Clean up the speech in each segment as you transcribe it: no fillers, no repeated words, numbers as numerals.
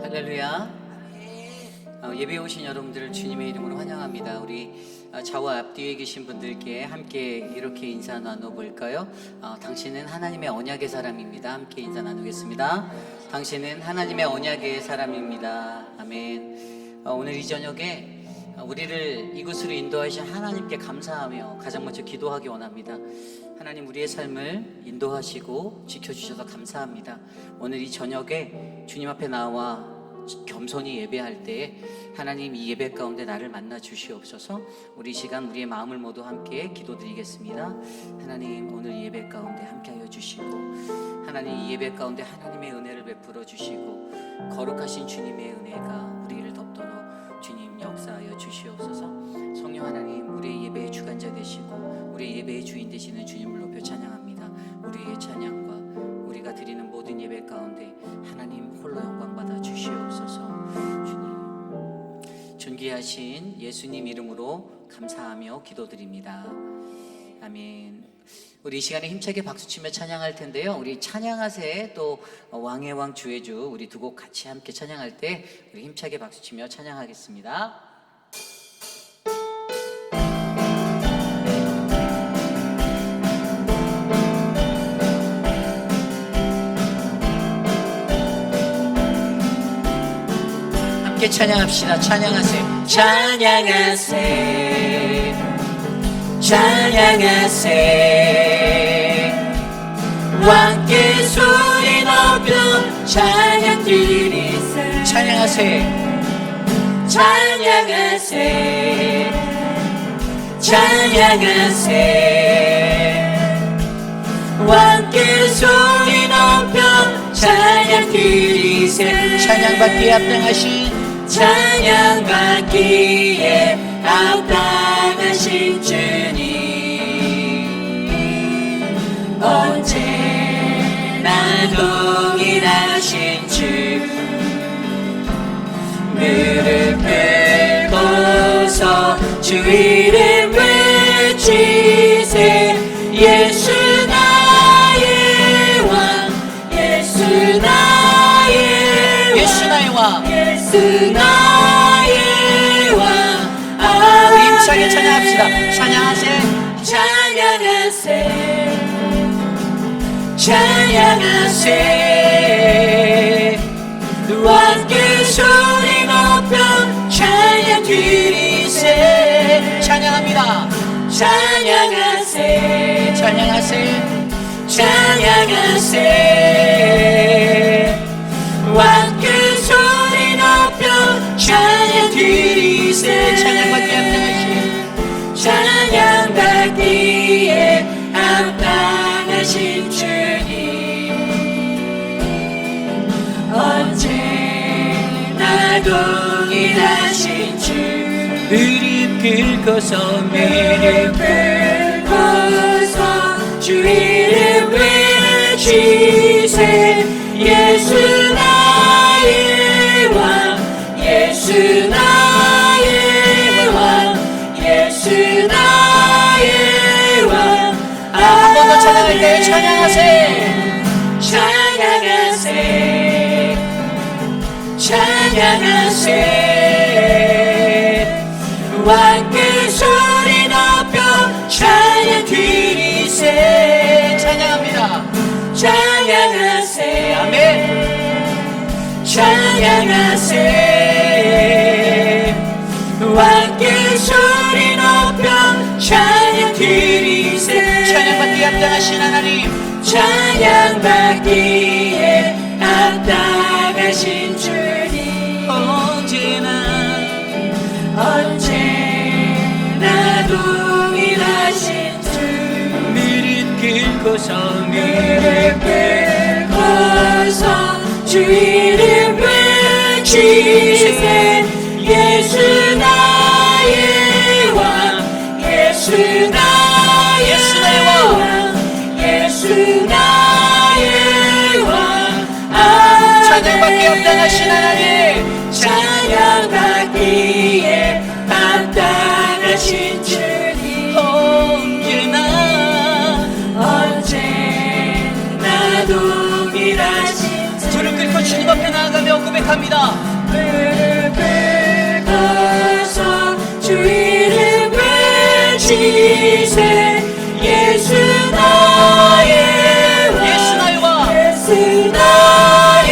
할렐루야. 예배에 오신 여러분들을 주님의 이름으로 환영합니다. 우리 좌와 앞뒤에 계신 분들께 함께 이렇게 인사 나눠볼까요? 당신은 하나님의 언약의 사람입니다. 함께 인사 나누겠습니다. 당신은 하나님의 언약의 사람입니다. 아멘. 오늘 이 저녁에 우리를 이곳으로 인도하신 하나님께 감사하며 가장 먼저 기도하기 원합니다. 하나님, 우리의 삶을 인도하시고 지켜주셔서 감사합니다. 오늘 이 저녁에 주님 앞에 나와 겸손히 예배할 때에 하나님, 이 예배 가운데 나를 만나 주시옵소서. 우리 시간 우리의 마음을 모두 함께 기도드리겠습니다. 하나님, 오늘 이 예배 가운데 함께하여 주시고, 하나님, 이 예배 가운데 하나님의 은혜를 베풀어 주시고, 거룩하신 주님의 은혜가 우리를 덮도록 주님 역사하여 주시옵소서. 성령 하나님, 우리의 예배의 주관자 되시고 우리의 예배의 주인 되시는 주님을 높여 찬양합니다. 우리의 찬양과 우리가 드리는 모든 예배 가운데 하나님 홀로 영광 받아 주시옵소서. 주님, 존귀하신 예수님 이름으로 감사하며 기도드립니다. 아멘. 우리 이 시간에 힘차게 박수치며 찬양할 텐데요, 우리 찬양하세 또 왕의 왕 주의 주 우리 두 곡 같이 함께 찬양할 때 우리 힘차게 박수치며 찬양하겠습니다. 함께 찬양합시다. 찬양하세, 찬양하세, 찬양하세. 왕께 소리 높여 찬양 드리세. 찬양하세, 찬양하세, 찬양하세. 왕께 소리 높여 찬양 드리세. 찬양받기에 합당하신, 찬양받기에 합당하신 주님, 언제나 동일하신 주, 무릎 꿇고서 주 이름 외치세. 예수 나의 왕, 예수 나의 왕, 예수 나의 왕, 예수 나의 왕. 우리 힘차게 찬양합시다. 찬양하세, 찬양하세, 찬양하세. 왕께 소리 높여 찬양 드리세. 찬양합니다. 찬양하세, 찬양하세, 찬양하세. 왕께 소리 높여 찬양 드리세. 찬양받기에 합당하신, 찬양받기에 합당하신 주님, 언제나 동일하신 주, 무릎 꿇고서 무릎 꿇고서 주 이름 외치세. 예수 나의 왕, 예수 나의 왕, 예수 나의 왕. 한 번 더 찬양할 때 찬양하세, 찬양하세, 찬양하세. 왕께 소리 높여 찬양 드리세. 찬양합니다. 찬양하세, 아멘. 찬양하세. 왕께 소리 높여 찬양 드리세. 찬양받기에 합당하신 하나님, 찬양받기에 합당하신 주님, 언제나 동일하신 주, 무릎 꿇고서 무릎 꿇고서 주 이름 외치세. 예수 나의 왕, 예수 나의 왕, 예수 나의 왕. 찬양받기에 합당하신 하나님, 찬양받기에 합당하신 주님, 언제나 동일하신 주, 무릎 꿇고 주님 주님 앞에 나아가며 고백합니다. 가서 주 이름 외치세. 예수 나의 왕, 예수 나의 왕, 예수 나의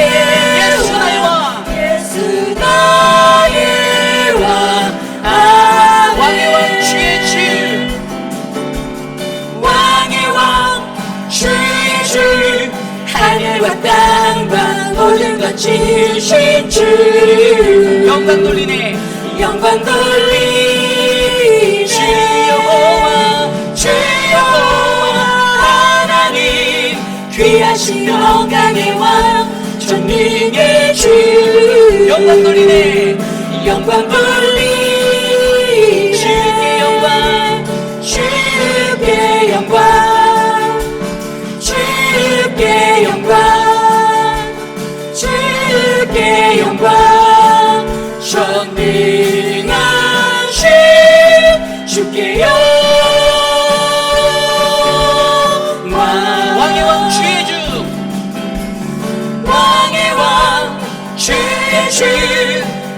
예수 왕, 나의 왕, 예수 나의 왕. 왕의 왕 주의 주, 왕의 왕 주의 주, 하늘과 땅과 모든 것 지으신 주. 영광 돌리네. 영광 돌리네. 주 여호와, 주 여호와 하나님, 귀하신 영광의 왕, 전능의 주. 영광 돌리네. 영광 돌리네. 주께 영광, 주께 영광, 주께 영광, 주께 영광, 전능하신 주께 영광. 왕의 왕 주의 주, 왕의 왕 주의 주,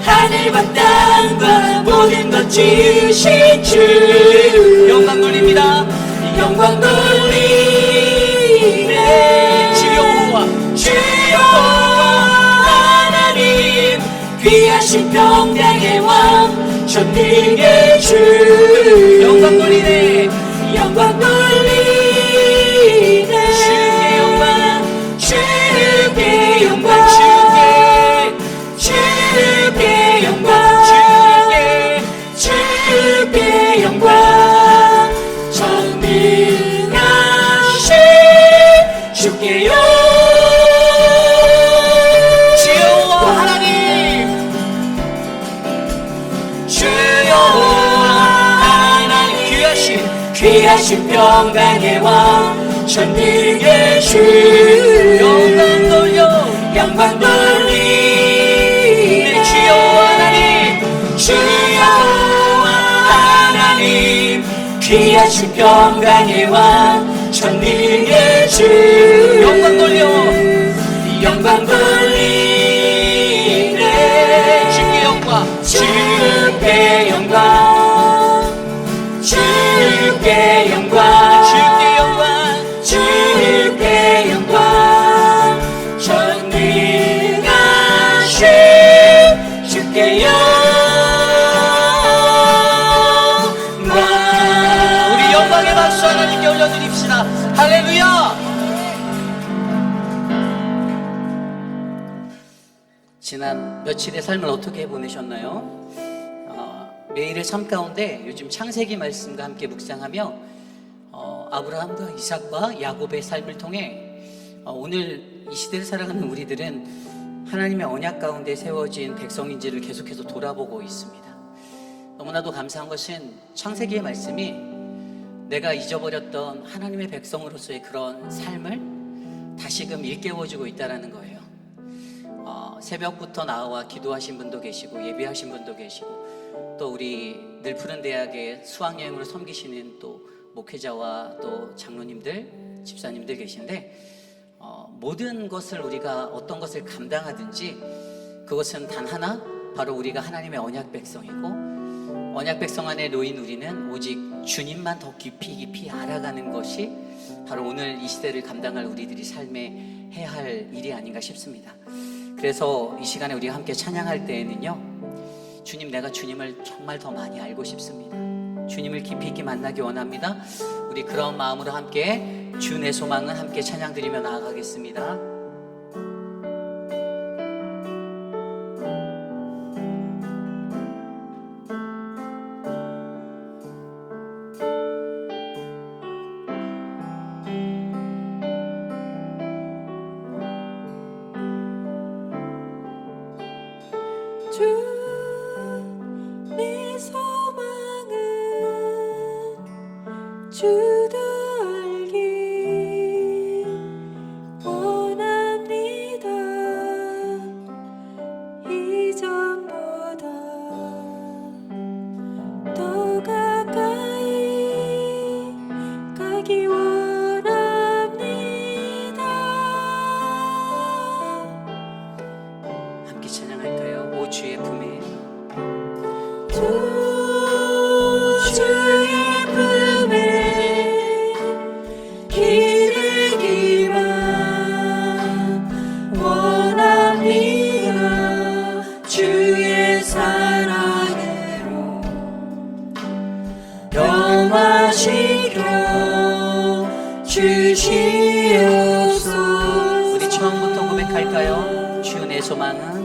하늘과 땅과 모든 것 지으신 주. 영광 돌립니다. 영광 돌리네. 주 여호와, 주 여호와 하나님, 귀하신 평강의 왕, 전능의 주. 영광 돌리네. 영광 돌리네. 주께 영광, 주께 영광, 주께 영광, 주께 영광, 전능하신 주께 영광. 주 여호와 하나님, 주 여호와 하나님, 귀하신 평강의 왕, 전능의 주. 영광 돌려. 영광 돌리네. 주 여호와 하나님, 주 여호와 하나님, 귀하신 평강의 왕, 전능의 주. 영광 돌려. 영광 돌리네. 주께 영광, 주께 영광, 주께 영광, 주께 영광, 주께 영광, 전능하신 주께 영광. 우리 영광의 박수 하나님께 올려드립시다. 할렐루야. 지난 며칠의 삶을 어떻게 보내셨나요? 매일의 삶 가운데 요즘 창세기 말씀과 함께 묵상하며 아브라함과 이삭과 야곱의 삶을 통해 오늘 이 시대를 살아가는 우리들은 하나님의 언약 가운데 세워진 백성인지를 계속해서 돌아보고 있습니다. 너무나도 감사한 것은 창세기의 말씀이 내가 잊어버렸던 하나님의 백성으로서의 그런 삶을 다시금 일깨워주고 있다는 거예요. 새벽부터 나와 기도하신 분도 계시고 예배하신 분도 계시고 또 우리 늘 푸른 대학에 수학여행으로 섬기시는 또 목회자와 또 장로님들, 집사님들 계신데 모든 것을 우리가 어떤 것을 감당하든지 그것은 단 하나, 바로 우리가 하나님의 언약 백성이고 언약 백성 안에 놓인 우리는 오직 주님만 더 깊이 알아가는 것이 바로 오늘 이 시대를 감당할 우리들이 삶에 해야 할 일이 아닌가 싶습니다. 그래서 이 시간에 우리가 함께 찬양할 때에는요, 주님, 내가 주님을 정말 더 많이 알고 싶습니다. 주님을 깊이 있게 만나기 원합니다. 우리 그런 마음으로 함께 주 내 소망은 함께 찬양 드리며 나아가겠습니다. 주 내 소망은 주도 알기 원합니다. 이전보다 더 가까이 가기 원합니다. 오 주의 품에 주의 품에 기대기만 원합니다. 주의 사랑으로 변화시켜 주시옵소서. 우리 처음부터 고백할까요? 주 내 소망은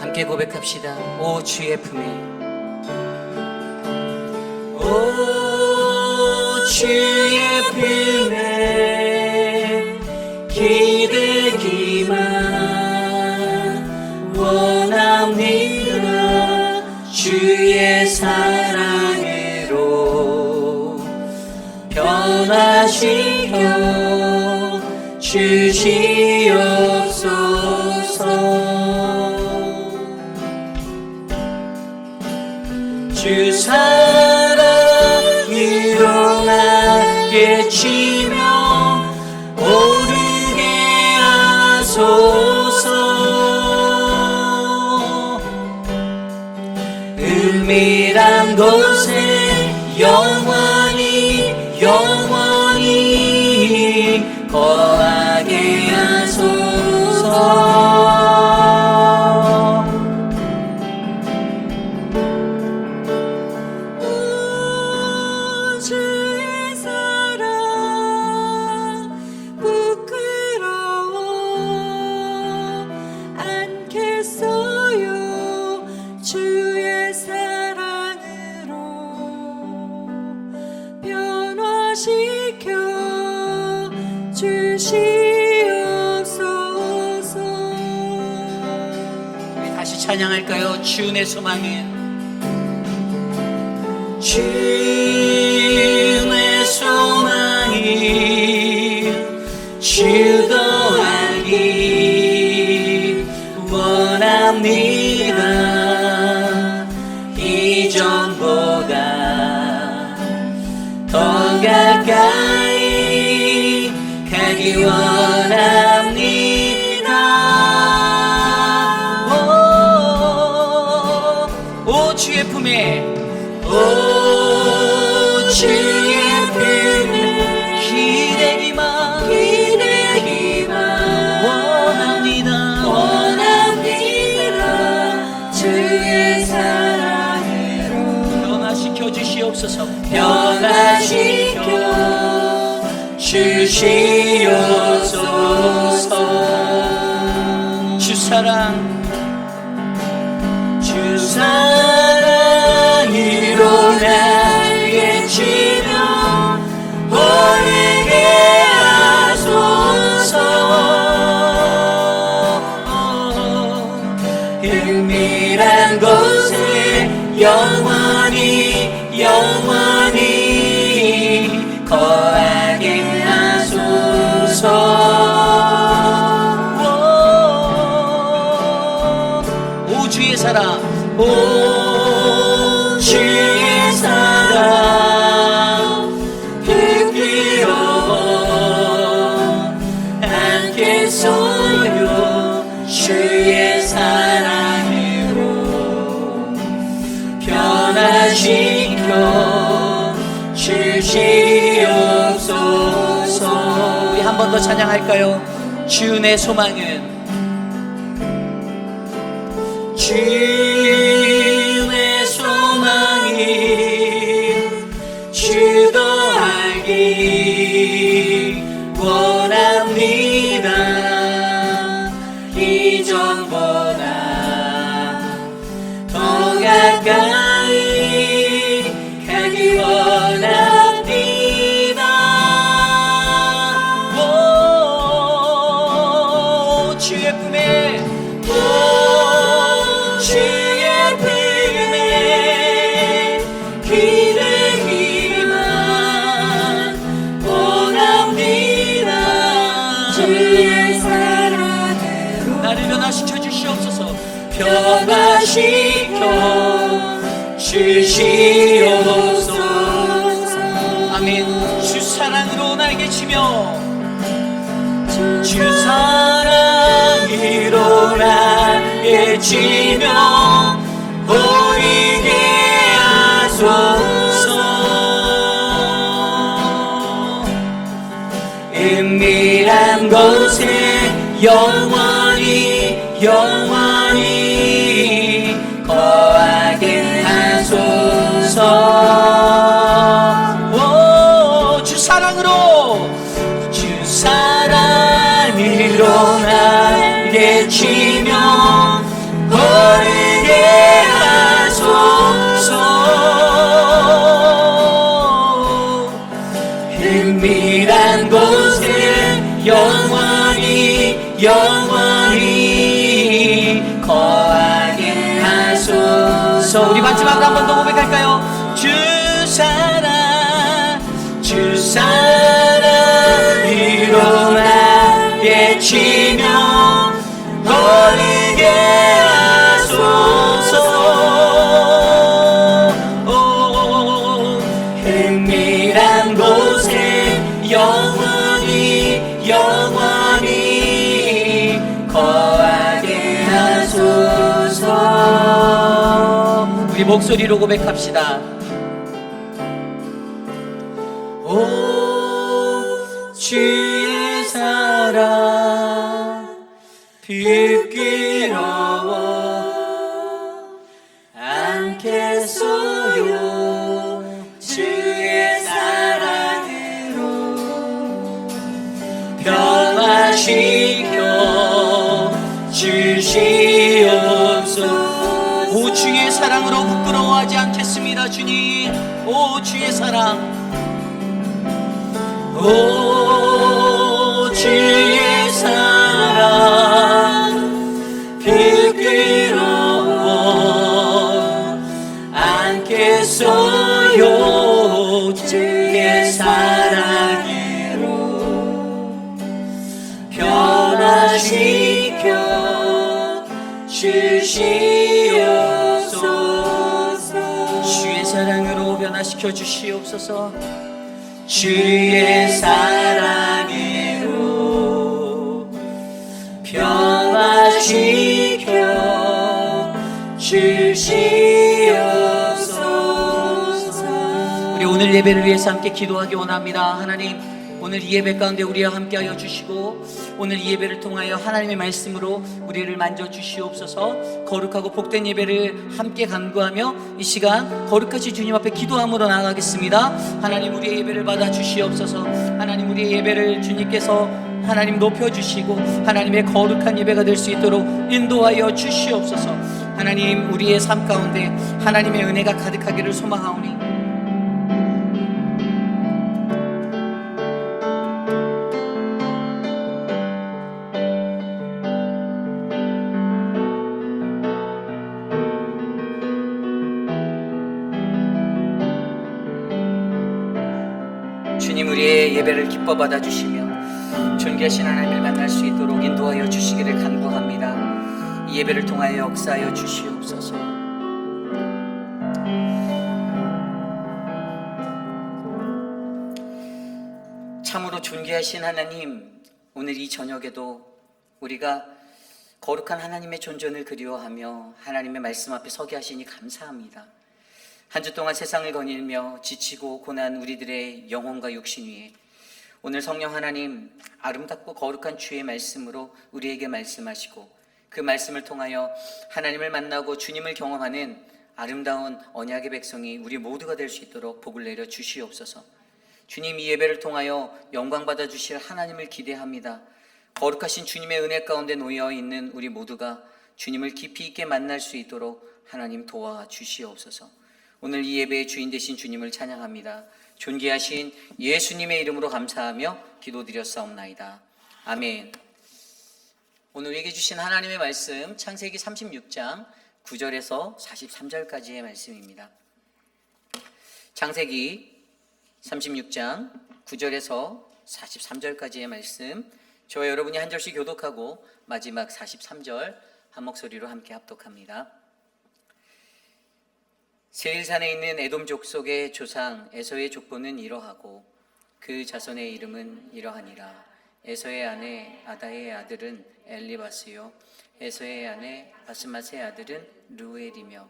함께 고백합시다. 오 주의 품에 오 주의 품에 기대기만 원합니다. 주의 사랑으로 변화시켜 주시옵소서. 주 사랑으로 나게 치며 오르게 하소서. 은밀한 곳에 영원히 거하게 하소서. 주의 사랑 부끄러워 않겠어요. 주의 사랑으로 변화시켜 주시옵소서. 우리 다시 찬양할까요? 주 내 소망은 주 내 소망이 주도 알기 원합니다. 이전보다 더 가까이 가기 원합니다. 오 주의 품에 오 주의 품에 기대기만 원합니다. 주의 사랑으로 변화시켜 주시옵소서. 변화시켜 주시옵소서. 주 사랑으로 나게 치며 오르게 하소서. 은밀한 곳에 영원히 거하게 하소서. 오 주의 사랑 오 주의 사랑 부끄러워 않겠어요. 주의 사랑으로 변화시켜 주시옵소서. 우리 한 번 더 찬양할까요? 주 내 소망은 주 내 소망이 주도 알기 원합니다. 이전보다 더 가까이 가기 원합니다. 오 주의 품에 오 주의 변화시켜 주시옵소서. 변화시켜 주시옵소서. 아멘. 주 사랑으로 날개 치며 주 사랑으로 날개 치며 보이게 하소서. 은밀한 곳에 영원히 거하게 하소서. 오, 주 사랑으로 날개 치며 보이게 하소서. 은밀한 곳에 영원히 거하게 하소서. 우리 마지막으로 한 번 더 고백할까요? 주 사랑으로 날개 치며 보이게 하소서. 오, 은밀한 곳에 영원히 거하게 하소서. 우리 목소리로 고백합시다. 오, 주의 사랑 부끄러워 않겠어요. 주의 사랑으로 변화시켜 주시옵소서. 오, 주의 사랑으로 부끄러워하지 않겠습니다. 주님, 오, 주의 사랑. 오, 주의 사랑 부끄러워 않겠어요. 주의 사랑으로 변화시켜 주시옵소서. 주의 사랑으로 변화시켜 주시옵소서. 주의 사랑으로 변화시켜 주시옵소서. 우리 오늘 예배를 위해서 함께 기도하기 원합니다. 하나님, 오늘 이 예배 가운데 우리와 함께하여 주시고 오늘 이 예배를 통하여 하나님의 말씀으로 우리를 만져주시옵소서. 거룩하고 복된 예배를 함께 간구하며 이 시간 거룩하신 주님 앞에 기도함으로 나아가겠습니다. 하나님, 우리의 예배를 받아주시옵소서. 하나님, 우리의 예배를 주님께서 하나님 높여주시고 하나님의 거룩한 예배가 될 수 있도록 인도하여 주시옵소서. 하나님, 우리의 삶 가운데 하나님의 은혜가 가득하기를 소망하오니 주님, 우리의 예배를 기뻐 받아주시며 존귀하신 하나님을 만날 수 있도록 인도하여 주시기를 간구합니다. 이 예배를 통하여 역사하여 주시옵소서. 참으로 존귀하신 하나님, 오늘 이 저녁에도 우리가 거룩한 하나님의 존전을 그리워하며 하나님의 말씀 앞에 서게 하시니 감사합니다. 한 주 동안 세상을 거닐며 지치고 고난 우리들의 영혼과 육신 위에 오늘 성령 하나님, 아름답고 거룩한 주의 말씀으로 우리에게 말씀하시고 그 말씀을 통하여 하나님을 만나고 주님을 경험하는 아름다운 언약의 백성이 우리 모두가 될 수 있도록 복을 내려 주시옵소서. 주님, 이 예배를 통하여 영광 받아 주실 하나님을 기대합니다. 거룩하신 주님의 은혜 가운데 놓여 있는 우리 모두가 주님을 깊이 있게 만날 수 있도록 하나님 도와 주시옵소서. 오늘 이 예배의 주인 되신 주님을 찬양합니다. 존귀하신 예수님의 이름으로 감사하며 기도드렸사옵나이다. 아멘. 오늘 우리에게 주신 하나님의 말씀 창세기 36장 9절에서 43절까지의 말씀입니다. 창세기 36장 9절에서 43절까지의 말씀 저와 여러분이 한 절씩 교독하고 마지막 43절 한 목소리로 함께 합독합니다. 세일산에 있는 에돔 족속의 조상 에서의 족보는 이러하고 그 자손의 이름은 이러하니라. 에서의 아내 아다의 아들은 엘리바스요 에서의 아내 바스맛의 아들은 루엘이며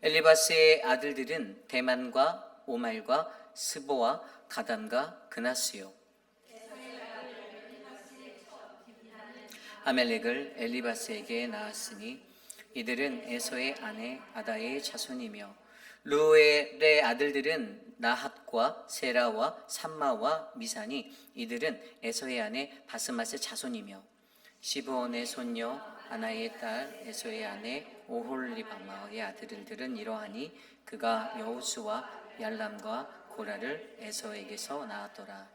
엘리바스의 아들들은 대만과 오말과 스보와 가담과 그나스요. 아멜렉을 엘리바스에게 낳았으니 이들은 에서의 아내 아다의 자손이며 루엘의 아들들은 나핫과 세라와 삼마와 미산이 이들은 에서의 아내 바스맛의 자손이며 시브온의 손녀 아나의 딸 에서의 아내 오홀리바마의 아들들은 이러하니 그가 여호수와 얄람과 고라를 에서에게서 낳았더라.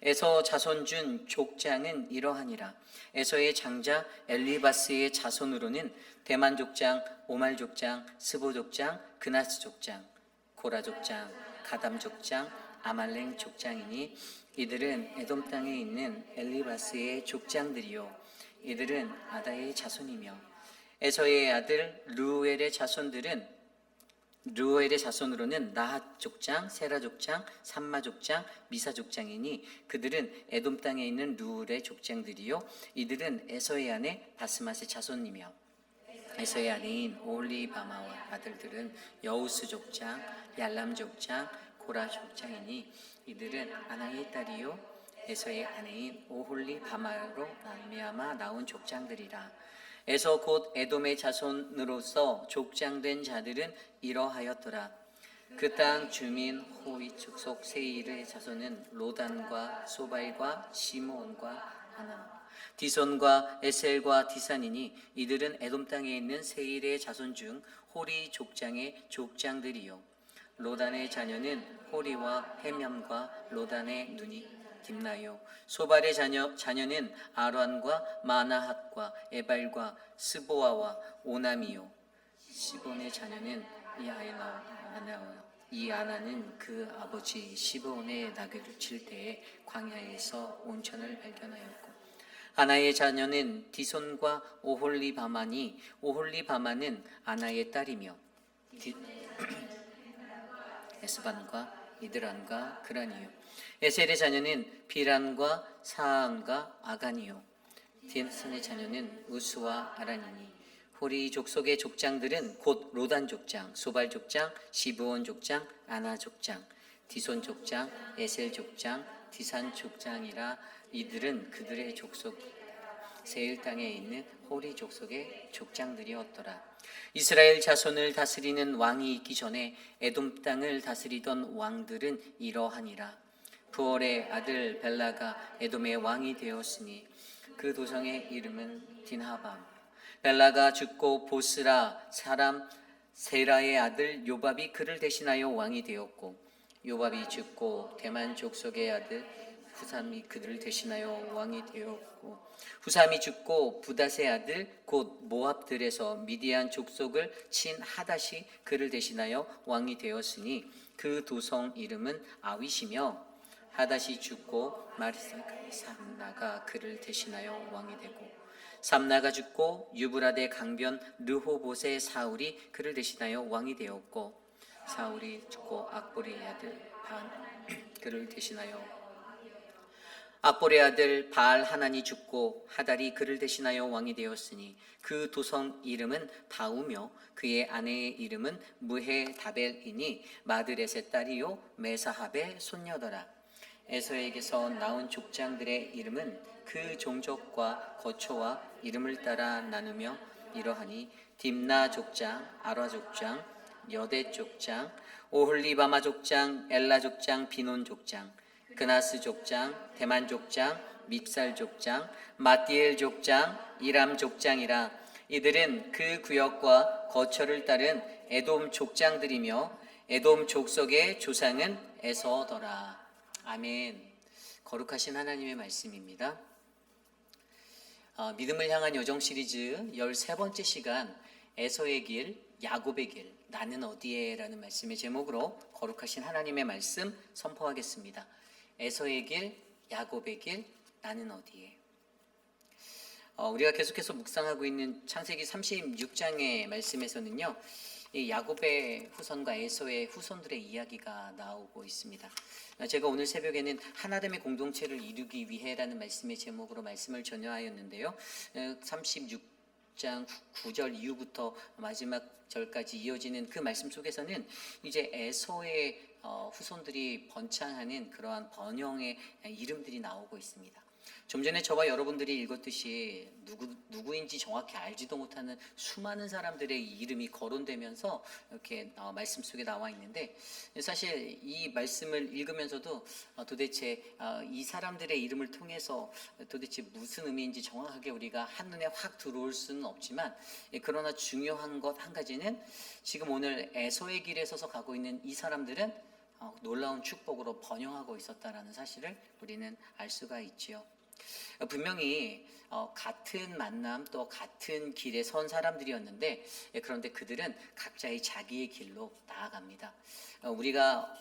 에서 자손 중 족장은 이러하니라. 에서의 장자 엘리바스의 자손으로는 대만 족장, 오말 족장, 스보 족장, 그나스 족장, 고라 족장, 가담 족장, 아말렉 족장이니 이들은 에돔 땅에 있는 엘리바스의 족장들이요 이들은 아다의 자손이며 에서의 아들 루엘의 자손으로는 나핫 족장, 세라 족장, 삼마 족장, 미사 족장이니 그들은 에돔 땅에 있는 루엘의 족장들이요 이들은 에서의 아내 바스맛의 자손이며 에서의 아내인 오홀리바마와 아들들은 여우스 족장, 얄람 족장, 고라 족장이니 이들은 아나의 딸이요 에서의 아내인 오홀리바마로 말미암아 나온 족장들이라. 에서 곧 에돔의 자손으로서 족장된 자들은 이러하였더라. 그 땅 주민 호위 족속 세일의 자손은 로단과 소발과 시므온과 하나 디손과 에셀과 디산이니 이들은 에돔 땅에 있는 세일의 자손 중 호리 족장의 족장들이요 로단의 자녀는 호리와 헤뼘과 로단의 눈이 딥나요. 소발의 자녀는 아란과 마나핫과 에발과 스보아와 오남이요 시본의 자녀는 이아나는 그 아버지 시본의 나귀를 칠 때에 광야에서 온천을 발견하였고 아나의 자녀는 디손과 오홀리바마니 오홀리바마는 아나의 딸이며 에스반과 이드란과 그란이요 에셀의 자녀는 비란과 사안과 아간이요 디슨의 자녀는 우스와 아란이니 호리 족속의 족장들은 곧 로단 족장, 소발 족장, 시브온 족장, 아나 족장, 디손 족장, 에셀 족장, 디산 족장이라. 이들은 그들의 족속 세일 땅에 있는 호리 족속의 족장들이었더라. 이스라엘 자손을 다스리는 왕이 있기 전에 에돔 땅을 다스리던 왕들은 이러하니라. 부월의 아들 벨라가 에돔의 왕이 되었으니 그 도성의 이름은 딘하밤. 벨라가 죽고 보스라 사람 세라의 아들 요밥이 그를 대신하여 왕이 되었고 요밥이 죽고 대만 족속의 아들 후삼이 그들을 대신하여 왕이 되었고 후삼이 죽고 부닷의 아들 곧 모압들에서 미디안 족속을 친 하닷이 그를 대신하여 왕이 되었으니 그 도성 이름은 아윗이며 하닷이 죽고 마리사가 삼나가 그를 대신하여 왕이 되고 삼나가 죽고 유브라데 강변 르호봇의 사울이 그를 대신하여 왕이 되었고 사울이 죽고 악보리의 아들 반 그를 대신하여 악보의 아들 바알 하난이 죽고 하달이 그를 대신하여 왕이 되었으니 그 도성 이름은 다우며 그의 아내의 이름은 무헤 다벨이니 마드렛의 딸이요 메사합의 손녀더라. 에서에게서 나온 족장들의 이름은 그 종족과 거처와 이름을 따라 나누며 이러하니 딥나 족장, 아라 족장, 여대 족장, 오홀리바마 족장, 엘라 족장, 비논 족장, 그나스 족장, 대만 족장, 밉살 족장, 마띠엘 족장, 이람 족장이라. 이들은 그 구역과 거처를 따른 에돔 족장들이며 에돔 족속의 조상은 에서더라. 아멘. 거룩하신 하나님의 말씀입니다. 믿음을 향한 여정 시리즈 13번째 시간 에서의 길, 야곱의 길, 나는 어디에? 라는 말씀의 제목으로 거룩하신 하나님의 말씀 선포하겠습니다. 에서의 길, 야곱의 길, 나는 어디에? 우리가 계속해서 묵상하고 있는 창세기 36장의 말씀에서는요, 이 야곱의 후손과 에서의 후손들의 이야기가 나오고 있습니다. 제가 오늘 새벽에는 하나됨의 공동체를 이루기 위해라는 말씀의 제목으로 말씀을 전하였는데요. 36장 9절 이후부터 마지막 절까지 이어지는 그 말씀 속에서는 이제 에서의 후손들이 번창하는 그러한 번영의 이름들이 나오고 있습니다. 좀 전에 저와 여러분들이 읽었듯이 누구인지 정확히 알지도 못하는 수많은 사람들의 이름이 거론되면서 이렇게 말씀 속에 나와 있는데, 사실 이 말씀을 읽으면서도 도대체 이 사람들의 이름을 통해서 도대체 무슨 의미인지 정확하게 우리가 한눈에 확 들어올 수는 없지만, 그러나 중요한 것 한 가지는 지금 오늘 에서의 길에 서서 가고 있는 이 사람들은 놀라운 축복으로 번영하고 있었다라는 사실을 우리는 알 수가 있지요. 분명히 같은 만남 또 같은 길에 선 사람들이었는데, 그런데 그들은 각자의 자기의 길로 나아갑니다. 우리가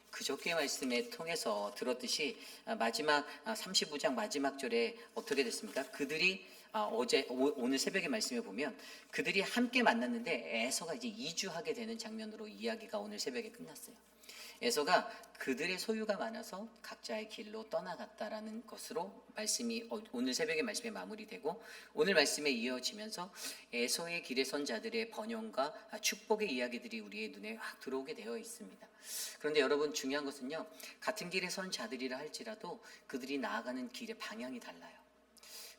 그저께 말씀에 통해서 들었듯이 마지막 35장 마지막 절에 어떻게 됐습니까? 그들이 오늘 새벽의 말씀에 보면 그들이 함께 만났는데 에서가 이제 이주하게 되는 장면으로 이야기가 오늘 새벽에 끝났어요. 에서가 그들의 소유가 많아서 각자의 길로 떠나갔다라는 것으로 말씀이 오늘 새벽의 말씀에 마무리되고, 오늘 말씀에 이어지면서 에서의 길에 선 자들의 번영과 축복의 이야기들이 우리의 눈에 확 들어오게 되어 있습니다. 그런데 여러분, 중요한 것은요, 같은 길에 선 자들이라 할지라도 그들이 나아가는 길의 방향이 달라요.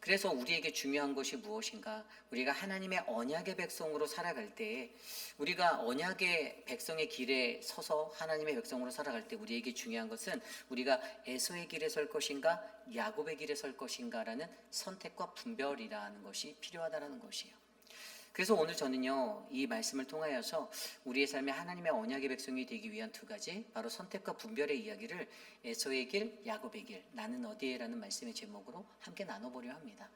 그래서 우리에게 중요한 것이 무엇인가? 우리가 하나님의 언약의 백성으로 살아갈 때, 우리가 언약의 백성의 길에 서서 하나님의 백성으로 살아갈 때 우리에게 중요한 것은 우리가 에서의 길에 설 것인가 야곱의 길에 설 것인가라는 선택과 분별이라는 것이 필요하다는 것이에요. 그래서 오늘 저는요, 이 말씀을 통하여서 우리의 삶에 하나님의 언약의 백성이 되기 위한 두 가지, 바로 선택과 분별의 이야기를 에서의 길, 야곱의 길, 나는 어디에라는 말씀의 제목으로 함께 나눠보려 합니다.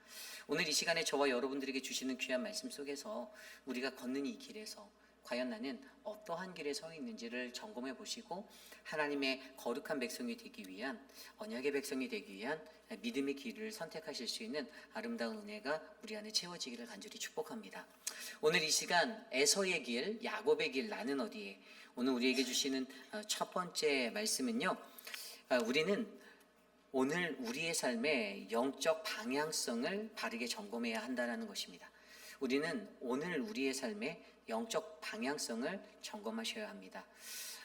오늘 이 시간에 저와 여러분들에게 주시는 귀한 말씀 속에서 우리가 걷는 이 길에서 과연 나는 어떠한 길에 서 있는지를 점검해 보시고 하나님의 거룩한 백성이 되기 위한, 언약의 백성이 되기 위한 믿음의 길을 선택하실 수 있는 아름다운 은혜가 우리 안에 채워지기를 간절히 축복합니다. 오늘 이 시간 에서의 길, 야곱의 길, 나는 어디에, 오늘 우리에게 주시는 첫 번째 말씀은요, 우리는 오늘 우리의 삶의 영적 방향성을 바르게 점검해야 한다는 것입니다. 우리는 오늘 우리의 삶의 영적 방향성을 점검하셔야 합니다.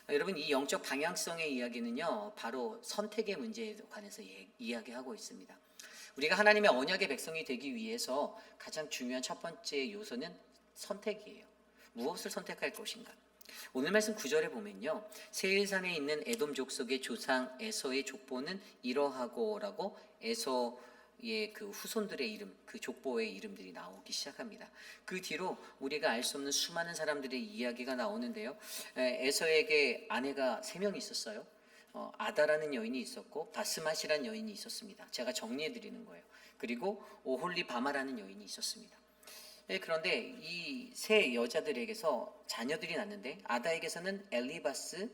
여러분, 이 영적 방향성의 이야기는요, 바로 선택의 문제에 관해서 이야기하고 있습니다. 우리가 하나님의 언약의 백성이 되기 위해서 가장 중요한 첫 번째 요소는 선택이에요. 무엇을 선택할 것인가? 오늘 말씀 9절에 보면요, 세일산에 있는 에돔 족속의 조상 에서의 족보는 이러하고라고 에서의 그 후손들의 이름, 그 족보의 이름들이 나오기 시작합니다. 그 뒤로 우리가 알 수 없는 수많은 사람들의 이야기가 나오는데요, 에서에게 아내가 3명이 있었어요. 아다라는 여인이 있었고 바스맛이라는 여인이 있었습니다. 제가 정리해 드리는 거예요. 그리고 오홀리바마라는 여인이 있었습니다. 그런데 이 세 여자들에게서 자녀들이 났는데, 아다에게서는 엘리바스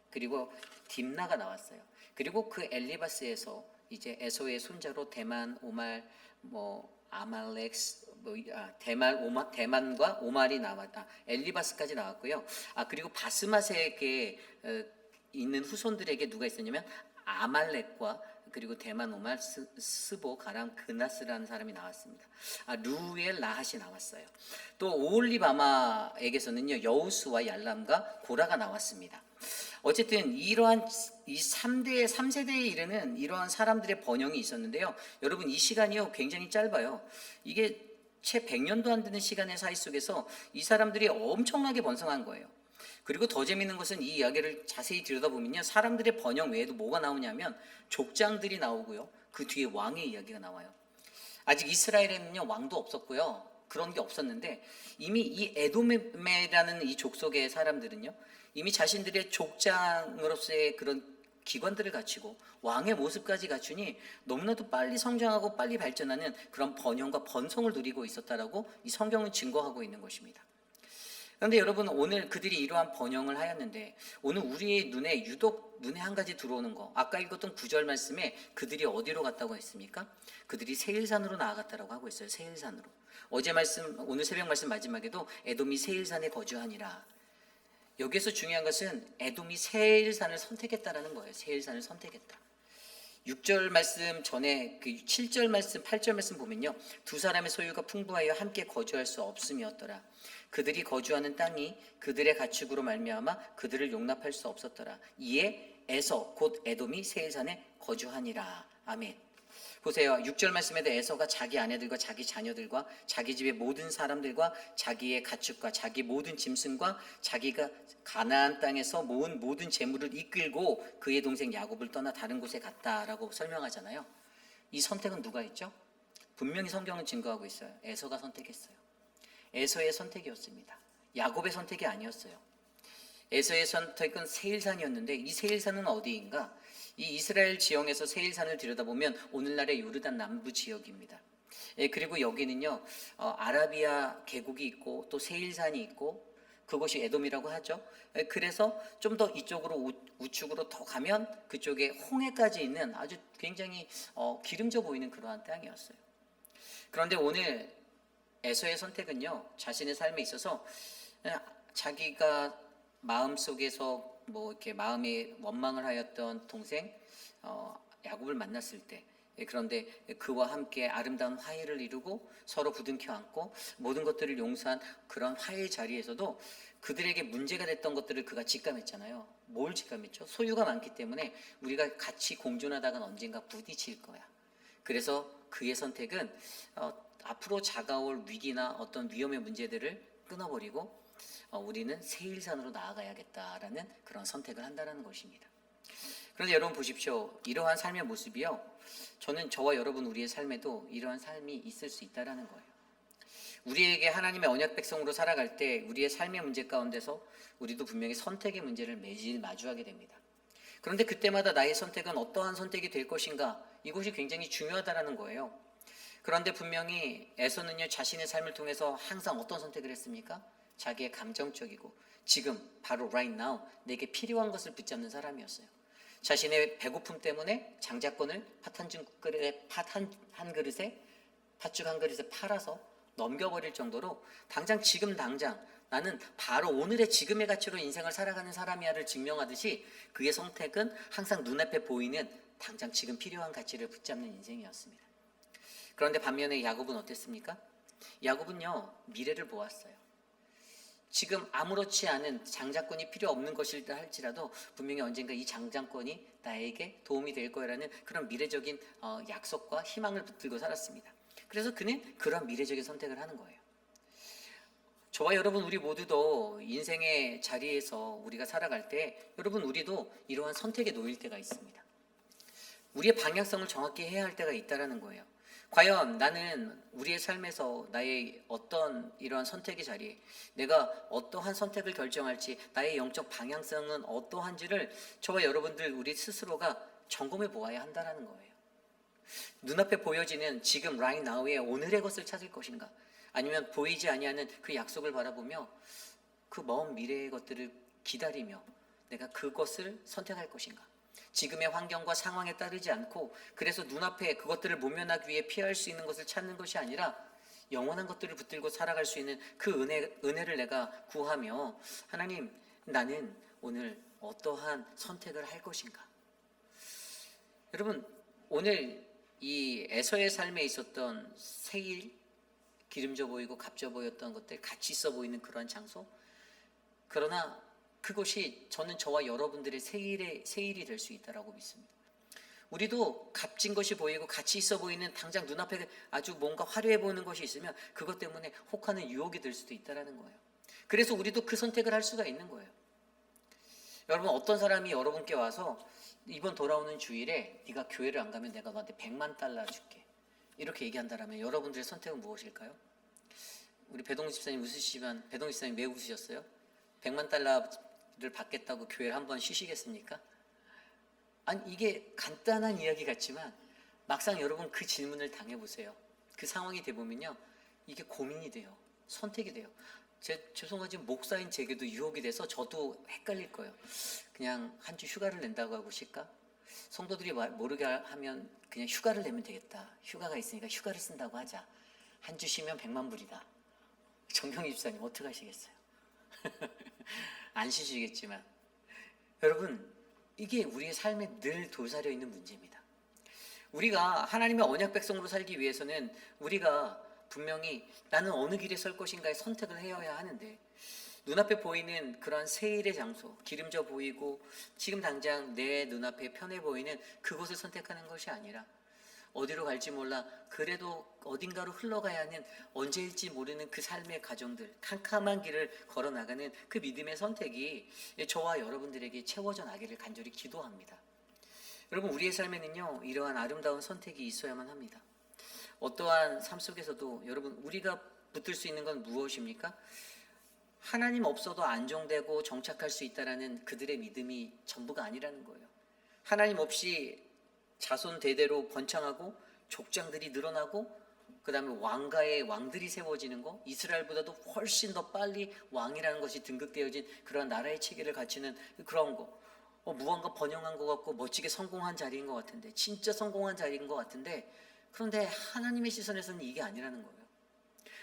그리고 딥나가 나왔어요. 그리고 그 엘리바스에서 이제 에서의 손자로 대만, 오말, 아말렉스, 대만과 오말이 나왔다. 엘리바스까지 나왔고요. 그리고 바스맛에게 있는 후손들에게 누가 있었냐면 아말렉과 그리고 대만, 오말, 스보, 가람, 그나스라는 사람이 나왔습니다. 루엘, 라핫이 나왔어요. 또 오홀리바마에게서는요, 여우스와 얄람과 고라가 나왔습니다. 어쨌든 이러한 이 3세대에 이르는 이러한 사람들의 번영이 있었는데요. 여러분, 이 시간이요, 굉장히 짧아요. 이게 채 100년도 안 되는 시간의 사이 속에서 이 사람들이 엄청나게 번성한 거예요. 그리고 더 재밌는 것은 이 이야기를 자세히 들여다보면요, 사람들의 번영 외에도 뭐가 나오냐면 족장들이 나오고요, 그 뒤에 왕의 이야기가 나와요. 아직 이스라엘에는요, 왕도 없었고요, 그런 게 없었는데, 이미 이 에돔이라는 이 족속의 사람들은요, 이미 자신들의 족장으로서의 그런 기관들을 갖추고 왕의 모습까지 갖추니 너무나도 빨리 성장하고 빨리 발전하는 그런 번영과 번성을 누리고 있었다라고 이 성경은 증거하고 있는 것입니다. 그런데 여러분, 오늘 그들이 이러한 번영을 하였는데 오늘 우리의 눈에 유독 눈에 한 가지 들어오는 거, 아까 읽었던 9절 말씀에 그들이 어디로 갔다고 했습니까? 그들이 세일산으로 나아갔다라고 하고 있어요. 세일산으로. 어제 말씀, 오늘 새벽 말씀 마지막에도 에돔이 세일산에 거주하니라. 여기에서 중요한 것은 에돔이 세일산을 선택했다라는 거예요. 세일산을 선택했다. 6절 말씀 전에 그 7절 말씀, 8절 말씀 보면요, 두 사람의 소유가 풍부하여 함께 거주할 수 없음이었더라. 그들이 거주하는 땅이 그들의 가축으로 말미암아 그들을 용납할 수 없었더라. 이에 에서 곧 에돔이 세일산에 거주하니라. 아멘. 보세요. 6절 말씀에도 에서가 자기 아내들과 자기 자녀들과 자기 집의 모든 사람들과 자기의 가축과 자기 모든 짐승과 자기가 가나안 땅에서 모은 모든 재물을 이끌고 그의 동생 야곱을 떠나 다른 곳에 갔다라고 설명하잖아요. 이 선택은 누가 했죠? 분명히 성경은 증거하고 있어요. 에서가 선택했어요. 에서의 선택이었습니다. 야곱의 선택이 아니었어요. 에서의 선택은 세일산이었는데 이 세일산은 어디인가? 이 이스라엘 지형에서 세일산을 들여다보면 오늘날의 요르단 남부 지역입니다. 그리고 여기는요, 아라비아 계곡이 있고 또 세일산이 있고 그것이 에돔이라고 하죠. 그래서 좀 더 이쪽으로 우측으로 더 가면 그쪽에 홍해까지 있는 아주 굉장히 기름져 보이는 그러한 땅이었어요. 그런데 오늘 에서의 선택은요, 자신의 삶에 있어서 자기가 마음속에서 뭐 이렇게 마음에 원망을 하였던 동생 야곱을 만났을 때, 그런데 그와 함께 아름다운 화해를 이루고 서로 부둥켜 안고 모든 것들을 용서한 그런 화해의 자리에서도 그들에게 문제가 됐던 것들을 그가 직감했잖아요. 뭘 직감했죠? 소유가 많기 때문에 우리가 같이 공존하다간 언젠가 부딪힐 거야. 그래서 그의 선택은 앞으로 다가올 위기나 어떤 위험의 문제들을 끊어버리고 우리는 세일산으로 나아가야겠다라는 그런 선택을 한다는 것입니다. 그런데 여러분 보십시오. 이러한 삶의 모습이요, 저는 저와 여러분 우리의 삶에도 이러한 삶이 있을 수 있다라는 거예요. 우리에게 하나님의 언약 백성으로 살아갈 때 우리의 삶의 문제 가운데서 우리도 분명히 선택의 문제를 매일 마주하게 됩니다. 그런데 그때마다 나의 선택은 어떠한 선택이 될 것인가, 이것이 굉장히 중요하다라는 거예요. 그런데 분명히 에서는요, 자신의 삶을 통해서 항상 어떤 선택을 했습니까? 자기의 감정적이고 지금 바로 right now 내게 필요한 것을 붙잡는 사람이었어요. 자신의 배고픔 때문에 장자권을 팥 한 그릇에 팥죽 한 그릇에 팔아서 넘겨버릴 정도로 지금 당장 나는 바로 오늘의 지금의 가치로 인생을 살아가는 사람이야를 증명하듯이 그의 선택은 항상 눈앞에 보이는 당장 지금 필요한 가치를 붙잡는 인생이었습니다. 그런데 반면에 야곱은 어땠습니까? 야곱은요, 미래를 보았어요. 지금 아무렇지 않은 장자권이 필요 없는 것이라 할지라도 분명히 언젠가 이 장자권이 나에게 도움이 될 거라는 그런 미래적인 약속과 희망을 붙들고 살았습니다. 그래서 그는 그런 미래적인 선택을 하는 거예요. 저와 여러분 우리 모두도 인생의 자리에서 우리가 살아갈 때 여러분 우리도 이러한 선택에 놓일 때가 있습니다. 우리의 방향성을 정확히 해야 할 때가 있다라는 거예요. 과연 나는 우리의 삶에서 나의 어떤 이러한 선택의 자리에 내가 어떠한 선택을 결정할지, 나의 영적 방향성은 어떠한지를 저와 여러분들 우리 스스로가 점검해 보아야 한다는 거예요. 눈앞에 보여지는 지금 right now의 오늘의 것을 찾을 것인가, 아니면 보이지 아니하는 그 약속을 바라보며 그 먼 미래의 것들을 기다리며 내가 그것을 선택할 것인가. 지금의 환경과 상황에 따르지 않고 그래서 눈앞에 그것들을 모면하기 위해 피할 수 있는 것을 찾는 것이 아니라 영원한 것들을 붙들고 살아갈 수 있는 그 은혜를 내가 구하며 하나님, 나는 오늘 어떠한 선택을 할 것인가. 여러분, 오늘 이 에서의 삶에 있었던 세일, 기름져 보이고 값져 보였던 것들, 가치 있어 보이는 그런 장소, 그러나 그것이 저는 저와 여러분들의 세일이 될 수 있다라고 믿습니다. 우리도 값진 것이 보이고 가치 있어 보이는 당장 눈앞에 아주 뭔가 화려해 보이는 것이 있으면 그것 때문에 혹하는 유혹이 될 수도 있다라는 거예요. 그래서 우리도 그 선택을 할 수가 있는 거예요. 여러분, 어떤 사람이 여러분께 와서 이번 돌아오는 주일에 네가 교회를 안 가면 내가 너한테 100만 달러 줄게, 이렇게 얘기한다면 여러분들의 선택은 무엇일까요? 우리 배동훈 집사님 웃으시지만 배동훈 집사님 왜 웃으셨어요? 100만 달러를 받겠다고 교회를 한번 쉬시겠습니까? 아니, 이게 간단한 이야기 같지만 막상 여러분 그 질문을 당해보세요. 그 상황이 돼보면요, 이게 고민이 돼요. 선택이 돼요. 죄송하지만 목사인 제게도 유혹이 돼서 저도 헷갈릴 거예요. 그냥 한 주 휴가를 낸다고 하고 싶까? 성도들이 모르게 하면 그냥 휴가를 내면 되겠다. 휴가가 있으니까 휴가를 쓴다고 하자. 한 주 쉬면 100만 불이다. 정경희 집사님 어떻게 하시겠어요? 안 쉬시겠지만 여러분, 이게 우리의 삶에 늘 도사려 있는 문제입니다. 우리가 하나님의 언약 백성으로 살기 위해서는 우리가 분명히 나는 어느 길에 설 것인가에 선택을 해야 하는데, 눈앞에 보이는 그러한 세일의 장소, 기름져 보이고 지금 당장 내 눈앞에 편해 보이는 그곳을 선택하는 것이 아니라 어디로 갈지 몰라 그래도 어딘가로 흘러가야 하는 언제일지 모르는 그 삶의 과정들, 캄캄한 길을 걸어나가는 그 믿음의 선택이 저와 여러분들에게 채워져 나기를 간절히 기도합니다. 여러분, 우리의 삶에는요, 이러한 아름다운 선택이 있어야만 합니다. 어떠한 삶 속에서도 여러분, 우리가 붙들 수 있는 건 무엇입니까? 하나님 없어도 안정되고 정착할 수 있다라는 그들의 믿음이 전부가 아니라는 거예요. 하나님 없이 자손 대대로 번창하고 족장들이 늘어나고 그 다음에 왕가의 왕들이 세워지는 거, 이스라엘보다도 훨씬 더 빨리 왕이라는 것이 등극되어진 그런 나라의 체계를 갖추는 그런 거, 무언가 번영한 것 같고 멋지게 성공한 자리인 것 같은데, 진짜 성공한 자리인 것 같은데, 그런데 하나님의 시선에서는 이게 아니라는 거예요.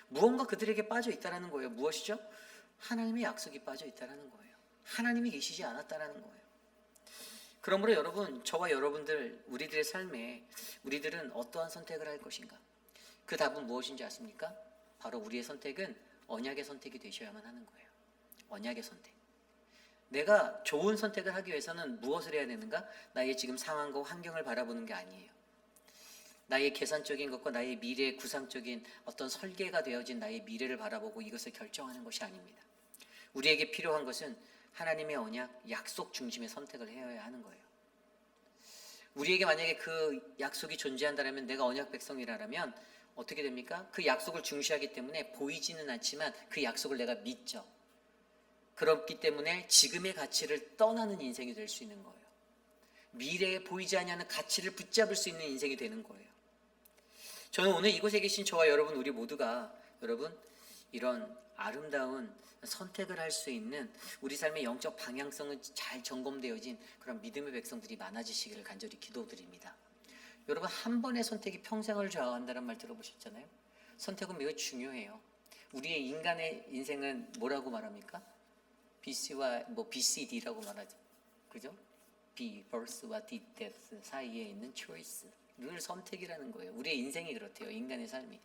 무언가 그들에게 빠져 있다라는 거예요. 무엇이죠? 하나님의 약속이 빠져 있다라는 거예요. 하나님이 계시지 않았다라는 거예요. 그러므로 여러분, 저와 여러분들, 우리들의 삶에 우리들은 어떠한 선택을 할 것인가? 그 답은 무엇인지 아십니까? 바로 우리의 선택은 언약의 선택이 되셔야만 하는 거예요. 언약의 선택. 내가 좋은 선택을 하기 위해서는 무엇을 해야 되는가? 나의 지금 상황과 환경을 바라보는 게 아니에요. 나의 계산적인 것과 나의 미래의 구상적인 어떤 설계가 되어진 나의 미래를 바라보고 이것을 결정하는 것이 아닙니다. 우리에게 필요한 것은 하나님의 언약, 약속 중심의 선택을 해야 하는 거예요. 우리에게 만약에 그 약속이 존재한다면, 내가 언약 백성이라면 어떻게 됩니까? 그 약속을 중시하기 때문에 보이지는 않지만 그 약속을 내가 믿죠. 그렇기 때문에 지금의 가치를 떠나는 인생이 될 수 있는 거예요. 미래에 보이지 않는 가치를 붙잡을 수 있는 인생이 되는 거예요. 저는 오늘 이곳에 계신 저와 여러분, 우리 모두가 여러분, 이런 아름다운 선택을 할 수 있는 우리 삶의 영적 방향성은 잘 점검되어진 그런 믿음의 백성들이 많아지시기를 간절히 기도드립니다. 여러분, 한 번의 선택이 평생을 좌우한다는 말 들어보셨잖아요. 선택은 매우 중요해요. 우리의 인간의 인생은 뭐라고 말합니까? BC와 BCD라고 말하죠. 그죠? B, birth와 D, death 사이에 있는 choice. 늘 선택이라는 거예요. 우리의 인생이 그렇대요. 인간의 삶이.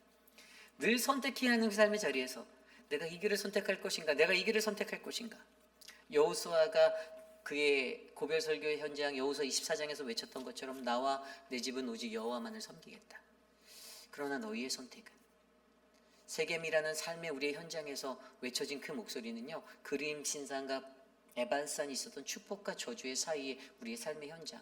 늘 선택해야 하는 그 삶의 자리에서 내가 이 길을 선택할 것인가, 내가 이 길을 선택할 것인가. 여호수아가 그의 고별 설교의 현장 여호수아 24장에서 외쳤던 것처럼 나와 내 집은 오직 여호와만을 섬기겠다. 그러나 너희의 선택은, 세겜이라는 삶의 우리의 현장에서 외쳐진 그 목소리는요, 그림 신상과 에반산이 있었던 축복과 저주의 사이에 우리의 삶의 현장,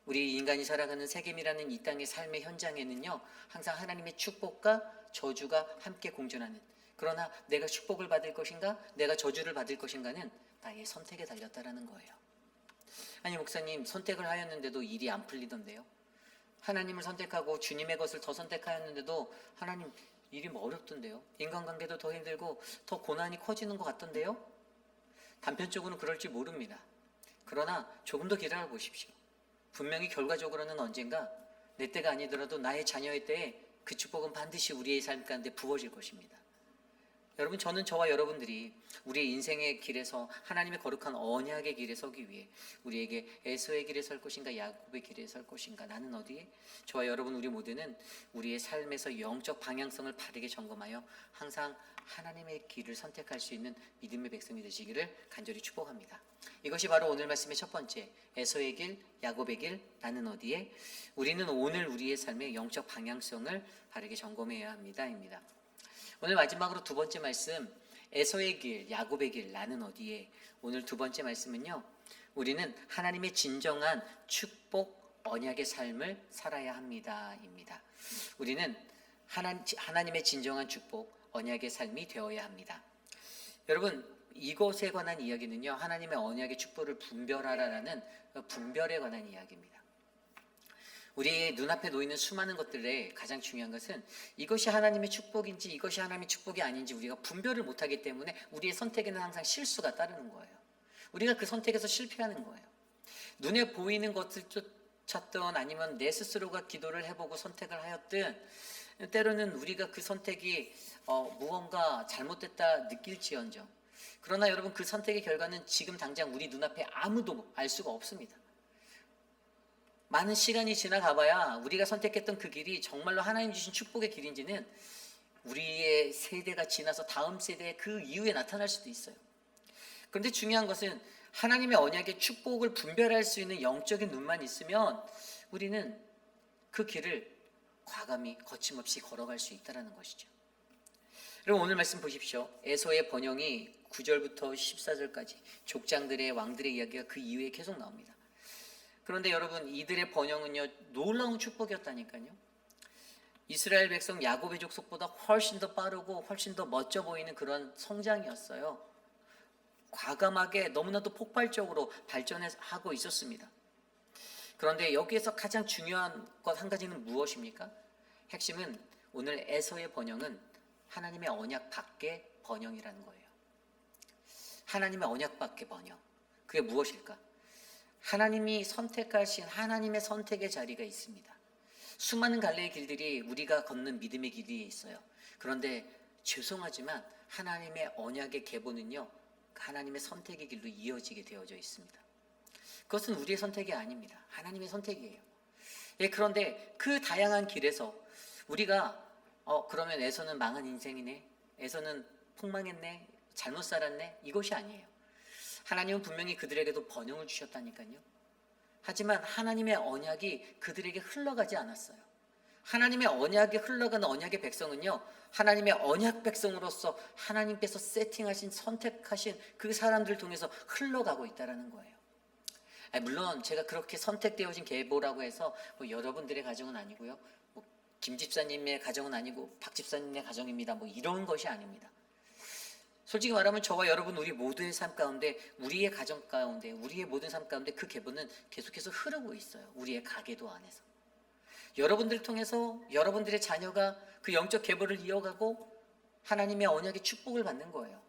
우리 인간이 살아가는 세겜이라는 이 땅의 삶의 현장에는요, 항상 하나님의 축복과 저주가 함께 공존하는, 그러나 내가 축복을 받을 것인가, 내가 저주를 받을 것인가는 나의 선택에 달렸다라는 거예요. 아니, 목사님, 선택을 하였는데도 일이 안 풀리던데요. 하나님을 선택하고 주님의 것을 더 선택하였는데도 하나님, 일이 뭐 어렵던데요. 인간관계도 더 힘들고 더 고난이 커지는 것 같던데요. 단편적으로는 그럴지 모릅니다. 그러나 조금 더 기다려 보십시오. 분명히 결과적으로는 언젠가 내 때가 아니더라도 나의 자녀의 때에 그 축복은 반드시 우리의 삶 가운데 부어질 것입니다. 여러분, 저는 저와 여러분들이 우리의 인생의 길에서 하나님의 거룩한 언약의 길에 서기 위해 우리에게 에서의 길에 설 것인가, 야곱의 길에 설 것인가, 나는 어디에? 저와 여러분, 우리 모두는 우리의 삶에서 영적 방향성을 바르게 점검하여 항상 하나님의 길을 선택할 수 있는 믿음의 백성이 되시기를 간절히 축복합니다. 이것이 바로 오늘 말씀의 첫 번째, 에서의 길, 야곱의 길, 나는 어디에? 우리는 오늘 우리의 삶의 영적 방향성을 바르게 점검해야 합니다.입니다. 오늘 마지막으로 두 번째 말씀, 에서의 길, 야곱의 길, 나는 어디에? 오늘 두 번째 말씀은요, 우리는 하나님의 진정한 축복, 언약의 삶을 살아야 합니다.입니다. 우리는 하나님의 진정한 축복, 언약의 삶이 되어야 합니다. 여러분, 이것에 관한 이야기는요, 하나님의 언약의 축복을 분별하라라는 분별에 관한 이야기입니다. 우리 눈앞에 놓이는 수많은 것들에 가장 중요한 것은 이것이 하나님의 축복인지 이것이 하나님의 축복이 아닌지 우리가 분별을 못하기 때문에 우리의 선택에는 항상 실수가 따르는 거예요. 우리가 그 선택에서 실패하는 거예요. 눈에 보이는 것을 쫓았던 아니면 내 스스로가 기도를 해보고 선택을 하였든 때로는 우리가 그 선택이 무언가 잘못됐다 느낄지언정, 그러나 여러분 그 선택의 결과는 지금 당장 우리 눈앞에 아무도 알 수가 없습니다. 많은 시간이 지나가봐야 우리가 선택했던 그 길이 정말로 하나님 주신 축복의 길인지는 우리의 세대가 지나서 다음 세대 그 이후에 나타날 수도 있어요. 그런데 중요한 것은 하나님의 언약의 축복을 분별할 수 있는 영적인 눈만 있으면 우리는 그 길을 과감히 거침없이 걸어갈 수 있다는 것이죠. 여러분 오늘 말씀 보십시오. 에서의 번영이 9절부터 14절까지 족장들의 왕들의 이야기가 그 이후에 계속 나옵니다. 그런데 여러분 이들의 번영은요 놀라운 축복이었다니까요. 이스라엘 백성 야곱의 족속보다 훨씬 더 빠르고 훨씬 더 멋져 보이는 그런 성장이었어요. 과감하게 너무나도 폭발적으로 발전하고 있었습니다. 그런데 여기에서 가장 중요한 것 한 가지는 무엇입니까? 핵심은 오늘 에서의 번영은 하나님의 언약 밖의 번영이라는 거예요. 하나님의 언약 밖의 번영. 그게 무엇일까? 하나님이 선택하신 하나님의 선택의 자리가 있습니다. 수많은 갈래의 길들이 우리가 걷는 믿음의 길이 있어요. 그런데 죄송하지만 하나님의 언약의 계보는요 하나님의 선택의 길로 이어지게 되어져 있습니다. 그것은 우리의 선택이 아닙니다. 하나님의 선택이에요. 예, 그런데 그 다양한 길에서 우리가 그러면 에서는 망한 인생이네, 에서는 폭망했네, 잘못 살았네, 이것이 아니에요. 하나님은 분명히 그들에게도 번영을 주셨다니까요. 하지만 하나님의 언약이 그들에게 흘러가지 않았어요. 하나님의 언약에 흘러가는 언약의 백성은요 하나님의 언약 백성으로서 하나님께서 세팅하신 선택하신 그 사람들을 통해서 흘러가고 있다는 거예요. 물론 제가 그렇게 선택되어진 계보라고 해서 뭐 여러분들의 가정은 아니고요, 뭐 김 집사님의 가정은 아니고 박 집사님의 가정입니다, 뭐 이런 것이 아닙니다. 솔직히 말하면 저와 여러분 우리 모두의 삶 가운데, 우리의 가정 가운데, 우리의 모든 삶 가운데 그 계보는 계속해서 흐르고 있어요. 우리의 가계도 안에서 여러분들을 통해서 여러분들의 자녀가 그 영적 계보를 이어가고 하나님의 언약의 축복을 받는 거예요.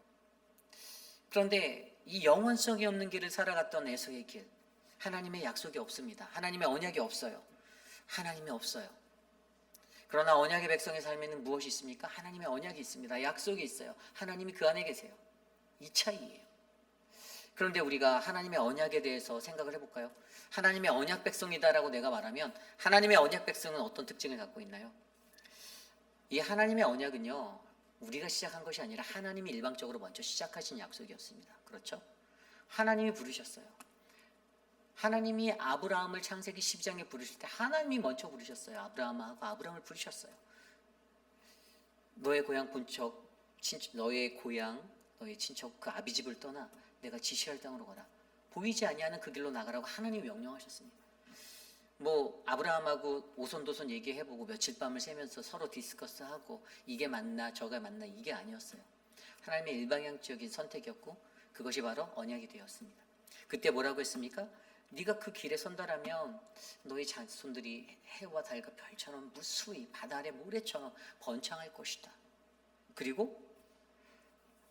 그런데 이 영원성이 없는 길을 살아갔던 에서의 길, 하나님의 약속이 없습니다. 하나님의 언약이 없어요. 하나님이 없어요. 그러나 언약의 백성의 삶에는 무엇이 있습니까? 하나님의 언약이 있습니다. 약속이 있어요. 하나님이 그 안에 계세요. 이 차이예요. 그런데 우리가 하나님의 언약에 대해서 생각을 해볼까요? 하나님의 언약 백성이다라고 내가 말하면 하나님의 언약 백성은 어떤 특징을 갖고 있나요? 이 하나님의 언약은요 우리가 시작한 것이 아니라 하나님이 일방적으로 먼저 시작하신 약속이었습니다. 그렇죠? 하나님이 부르셨어요. 하나님이 아브라함을 창세기 12장에 부르실 때 하나님이 먼저 부르셨어요. 아브라함을 부르셨어요. 너의 고향 본척, 너의 고향, 너의 친척 그 아비집을 떠나 내가 지시할 땅으로 가라. 보이지 아니하는 그 길로 나가라고 하나님이 명령하셨습니다. 뭐 아브라함하고 오손도손 얘기해보고 며칠 밤을 새면서 서로 디스커스하고 이게 맞나 저가 맞나 이게 아니었어요. 하나님의 일방향적인 선택이었고 그것이 바로 언약이 되었습니다. 그때 뭐라고 했습니까? 네가 그 길에 선다라면 너희 자손들이 해와 달과 별처럼 무수히 바다 아래 모래처럼 번창할 것이다. 그리고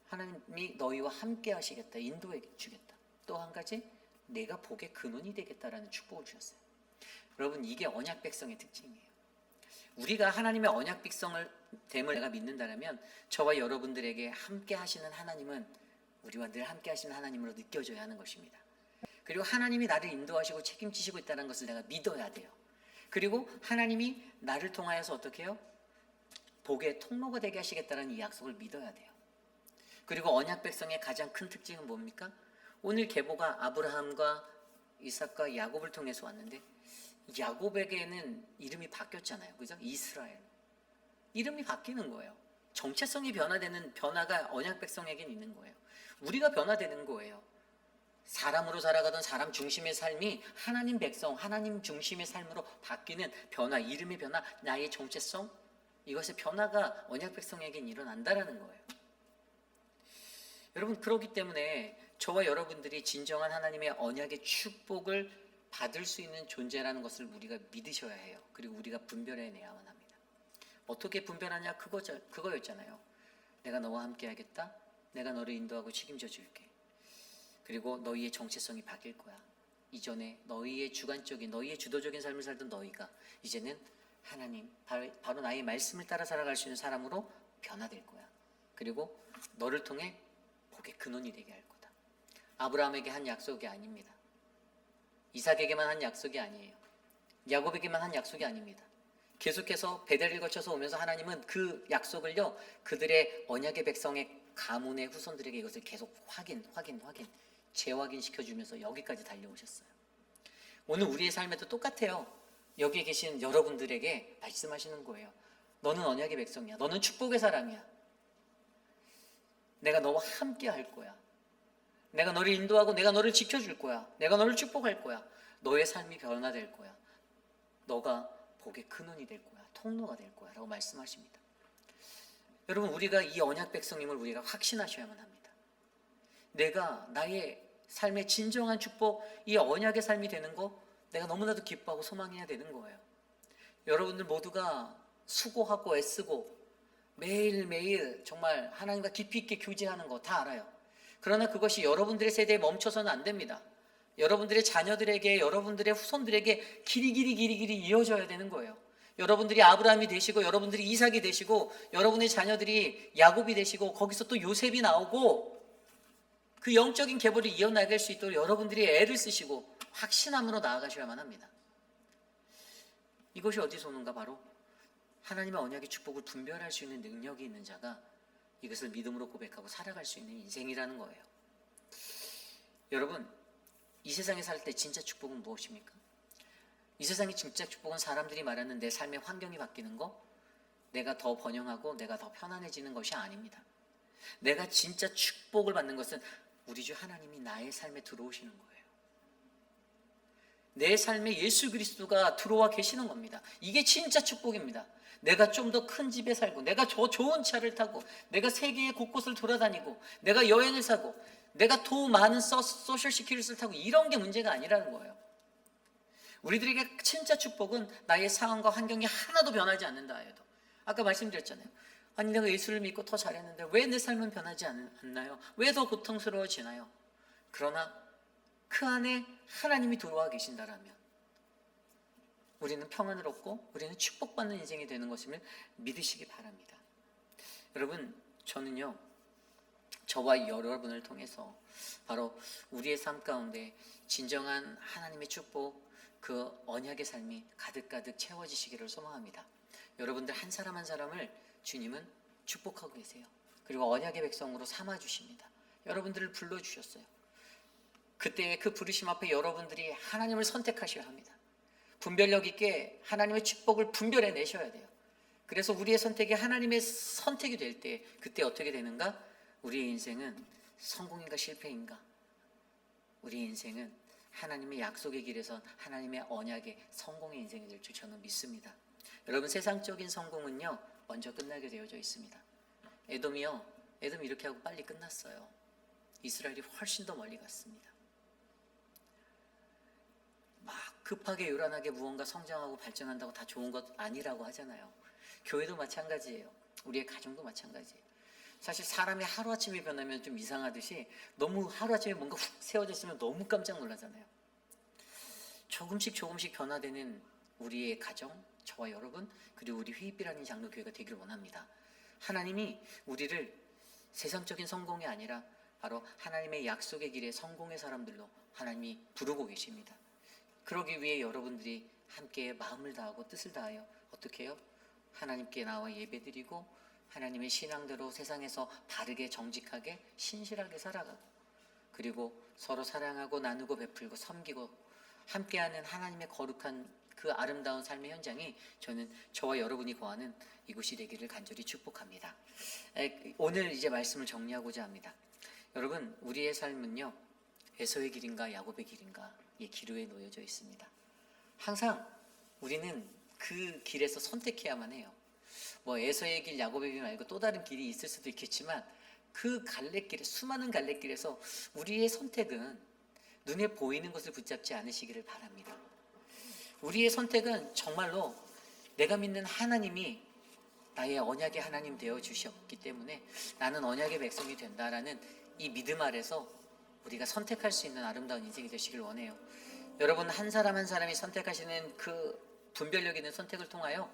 하나님이 너희와 함께 하시겠다. 인도해 주겠다. 또 한 가지, 내가 복의 근원이 되겠다라는 축복을 주셨어요. 여러분 이게 언약 백성의 특징이에요. 우리가 하나님의 언약 백성을 됨을 내가 믿는다면 저와 여러분들에게 함께 하시는 하나님은 우리와 늘 함께 하시는 하나님으로 느껴져야 하는 것입니다. 그리고 하나님이 나를 인도하시고 책임지시고 있다는 것을 내가 믿어야 돼요. 그리고 하나님이 나를 통하여서 어떻게 해요? 복의 통로가 되게 하시겠다는 이 약속을 믿어야 돼요. 그리고 언약 백성의 가장 큰 특징은 뭡니까? 오늘 계보가 아브라함과 이삭과 야곱을 통해서 왔는데 야곱에게는 이름이 바뀌었잖아요. 그죠? 이스라엘. 이름이 바뀌는 거예요. 정체성이 변화되는 변화가 언약 백성에게는 있는 거예요. 우리가 변화되는 거예요. 사람으로 살아가던 사람 중심의 삶이 하나님 백성, 하나님 중심의 삶으로 바뀌는 변화, 이름의 변화, 나의 정체성, 이것의 변화가 언약 백성에게는 일어난다라는 거예요. 여러분 그렇기 때문에 저와 여러분들이 진정한 하나님의 언약의 축복을 받을 수 있는 존재라는 것을 우리가 믿으셔야 해요. 그리고 우리가 분별해내야만 합니다. 어떻게 분별하냐? 그거였잖아요. 내가 너와 함께 하겠다. 내가 너를 인도하고 책임져 줄게. 그리고 너희의 정체성이 바뀔 거야. 이전에 너희의 주관적인, 너희의 주도적인 삶을 살던 너희가 이제는 하나님, 바로 나의 말씀을 따라 살아갈 수 있는 사람으로 변화될 거야. 그리고 너를 통해 복의 근원이 되게 할 거다. 아브라함에게 한 약속이 아닙니다. 이삭에게만 한 약속이 아니에요. 야곱에게만 한 약속이 아닙니다. 계속해서 베델을 거쳐서 오면서 하나님은 그 약속을요, 그들의 언약의 백성의 가문의 후손들에게 이것을 계속 재확인시켜주면서 여기까지 달려오셨어요. 오늘 우리의 삶에도 똑같아요. 여기에 계신 여러분들에게 말씀하시는 거예요. 너는 언약의 백성이야. 너는 축복의 사람이야. 내가 너와 함께 할 거야. 내가 너를 인도하고 내가 너를 지켜줄 거야. 내가 너를 축복할 거야. 너의 삶이 변화될 거야. 너가 복의 근원이 될 거야. 통로가 될 거야. 라고 말씀하십니다. 여러분, 우리가 이 언약 백성임을 우리가 확신하셔야만 합니다. 내가 나의 삶의 진정한 축복, 이 언약의 삶이 되는 거 내가 너무나도 기뻐하고 소망해야 되는 거예요. 여러분들 모두가 수고하고 애쓰고 매일매일 정말 하나님과 깊이 있게 교제하는 거 다 알아요. 그러나 그것이 여러분들의 세대에 멈춰서는 안 됩니다. 여러분들의 자녀들에게, 여러분들의 후손들에게 길이 이어져야 되는 거예요. 여러분들이 아브라함이 되시고, 여러분들이 이삭이 되시고, 여러분의 자녀들이 야곱이 되시고, 거기서 또 요셉이 나오고, 그 영적인 계보를 이어나갈 수 있도록 여러분들이 애를 쓰시고 확신함으로 나아가셔야만 합니다. 이것이 어디서 오는가? 바로 하나님의 언약의 축복을 분별할 수 있는 능력이 있는 자가 이것을 믿음으로 고백하고 살아갈 수 있는 인생이라는 거예요. 여러분, 이 세상에 살 때 진짜 축복은 무엇입니까? 이 세상의 진짜 축복은 사람들이 말하는 내 삶의 환경이 바뀌는 거, 내가 더 번영하고 내가 더 편안해지는 것이 아닙니다. 내가 진짜 축복을 받는 것은 우리 주 하나님이 나의 삶에 들어오시는 거예요. 내 삶에 예수 그리스도가 들어와 계시는 겁니다. 이게 진짜 축복입니다. 내가 좀 더 큰 집에 살고, 내가 더 좋은 차를 타고, 내가 세계 곳곳을 돌아다니고, 내가 여행을 사고, 내가 더 많은 소셜 시큐리티를 타고, 이런 게 문제가 아니라는 거예요. 우리들에게 진짜 축복은 나의 상황과 환경이 하나도 변하지 않는다 해도. 아까 말씀드렸잖아요. 아니, 내가 예수를 믿고 더 잘했는데 왜 내 삶은 변하지 않나요? 왜 더 고통스러워지나요? 그러나 그 안에 하나님이 들어와 계신다라면 우리는 평안을 얻고 우리는 축복받는 인생이 되는 것임을 믿으시기 바랍니다. 여러분, 저는요, 저와 여러분을 통해서 바로 우리의 삶 가운데 진정한 하나님의 축복, 그 언약의 삶이 가득가득 채워지시기를 소망합니다. 여러분들 한 사람 한 사람을 주님은 축복하고 계세요. 그리고 언약의 백성으로 삼아주십니다. 여러분들을 불러주셨어요. 그때 그 부르심 앞에 여러분들이 하나님을 선택하셔야 합니다. 분별력 있게 하나님의 축복을 분별해 내셔야 돼요. 그래서 우리의 선택이 하나님의 선택이 될 때, 그때 어떻게 되는가? 우리의 인생은 성공인가 실패인가? 우리의 인생은 하나님의 약속의 길에서 하나님의 언약의 성공의 인생이 될 줄 저는 믿습니다. 여러분, 세상적인 성공은요, 먼저 끝나게 되어져 있습니다. 에돔이 이렇게 하고 빨리 끝났어요. 이스라엘이 훨씬 더 멀리 갔습니다. 막 급하게 요란하게 무언가 성장하고 발전한다고 다 좋은 것 아니라고 하잖아요. 교회도 마찬가지예요. 우리의 가정도 마찬가지예요. 사실 사람이 하루아침에 변하면 좀 이상하듯이 너무 하루아침에 뭔가 훅 세워졌으면 너무 깜짝 놀라잖아요. 조금씩 변화되는 우리의 가정, 저와 여러분, 그리고 우리 휘입이라는 장로교회가 되기를 원합니다. 하나님이 우리를 세상적인 성공이 아니라 바로 하나님의 약속의 길에 성공의 사람들로 하나님이 부르고 계십니다. 그러기 위해 여러분들이 함께 마음을 다하고 뜻을 다하여 어떻게 해요? 하나님께 나와 예배드리고 하나님의 신앙대로 세상에서 바르게 정직하게 신실하게 살아가고, 그리고 서로 사랑하고 나누고 베풀고 섬기고 함께하는 하나님의 거룩한 그 아름다운 삶의 현장이 저는 저와 여러분이 거하는 이곳이 되기를 간절히 축복합니다. 오늘 이제 말씀을 정리하고자 합니다. 여러분, 우리의 삶은요, 에서의 길인가 야곱의 길인가의 기로에 놓여져 있습니다. 항상 우리는 그 길에서 선택해야만 해요. 뭐 에서의 길, 야곱의 길 말고 또 다른 길이 있을 수도 있겠지만 그 갈래길에, 수많은 갈래길에서 우리의 선택은 눈에 보이는 것을 붙잡지 않으시기를 바랍니다. 우리의 선택은 정말로 내가 믿는 하나님이 나의 언약의 하나님 되어 주셨기 때문에 나는 언약의 백성이 된다라는 이 믿음 아래서 우리가 선택할 수 있는 아름다운 인생이 되시길 원해요. 여러분 한 사람 한 사람이 선택하시는 그 분별력 있는 선택을 통하여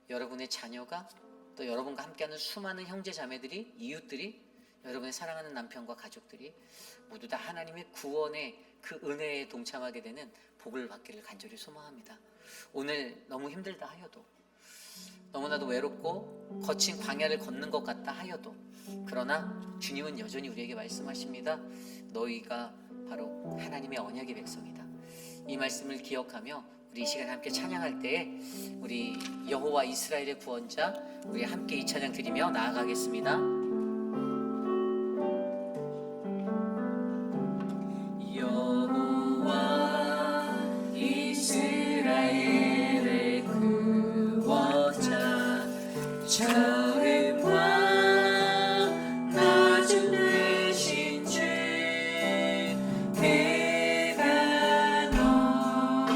여러분의 자녀가 또 여러분과 함께하는 수많은 형제 자매들이, 이웃들이, 여러분의 사랑하는 남편과 가족들이 모두 다 하나님의 구원의 그 은혜에 동참하게 되는 복을 받기를 간절히 소망합니다. 오늘 너무 힘들다 하여도, 너무나도 외롭고 거친 광야를 걷는 것 같다 하여도, 그러나 주님은 여전히 우리에게 말씀하십니다. 너희가 바로 하나님의 언약의 백성이다. 이 말씀을 기억하며 우리 이 시간에 함께 찬양할 때에 우리 여호와 이스라엘의 구원자, 우리 함께 이 찬양 드리며 나아가겠습니다. 여호와 이스라엘의 구원자, 처음과 나중 되신 주, 그가 너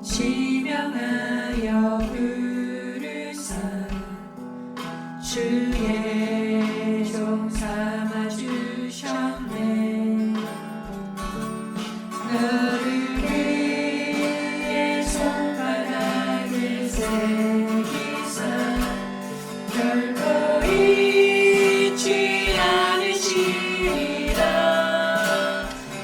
지명하여 부르사 주의 종 삼아 주셨네. 너를 그의 손바닥에 새기사 결코 잊지 않으시리라.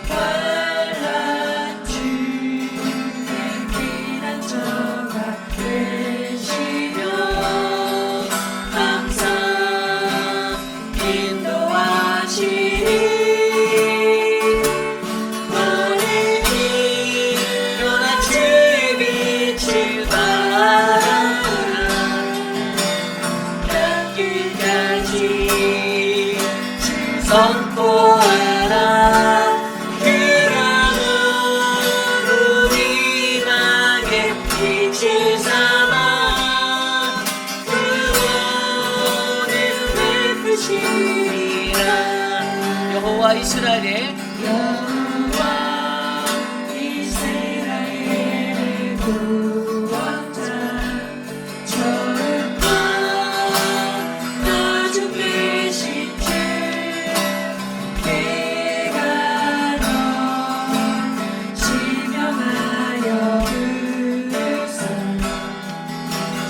환난 중에 피난처가 되시며 항상 인도하시리. 너는 일어나 주의 빛을 바라보라. 끝까지 주 선포하라. 그가 우리 맘에 빛을 삼아 구원을 베푸시리라. 여호와 이스라엘의 여호와 이스라엘의 구원자, 처음과 나중 되신 주, 그가 너 지명하여 부르사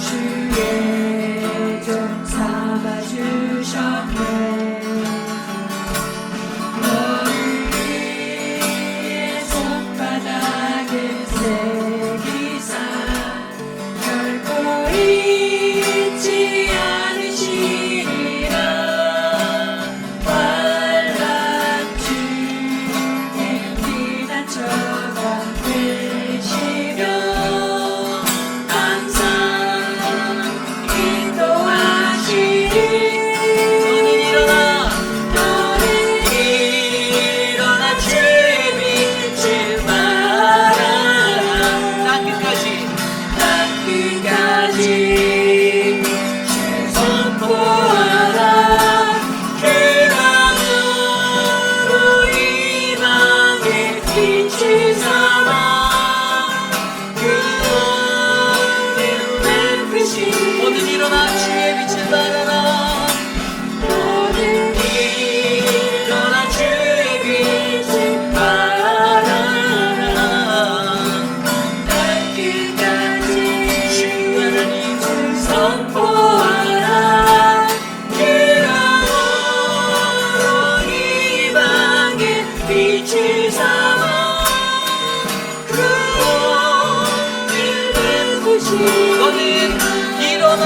주의 종 삼아 주셨네. 너를 그의 손바닥에 새기사 결코 잊지 않으시리라. 환난 중에 피난처가 되시며 항상 인도하시리. 너는 일어나 너는 일어나 주의 빛을 바라라. 땅끝까지 땅끝까지 주 선포하라. 그가 우리 맘에 빛을 삼아 구원을 베푸시리라. 모든 일어나 주의 빛을 발하라. 너는 일어나 주의 빛을 바라라. 땅끝까지 주 하나님 선포하라. 그가 우리 방에 빛을 삼아 구원을 베푸시리라. 너는 일어나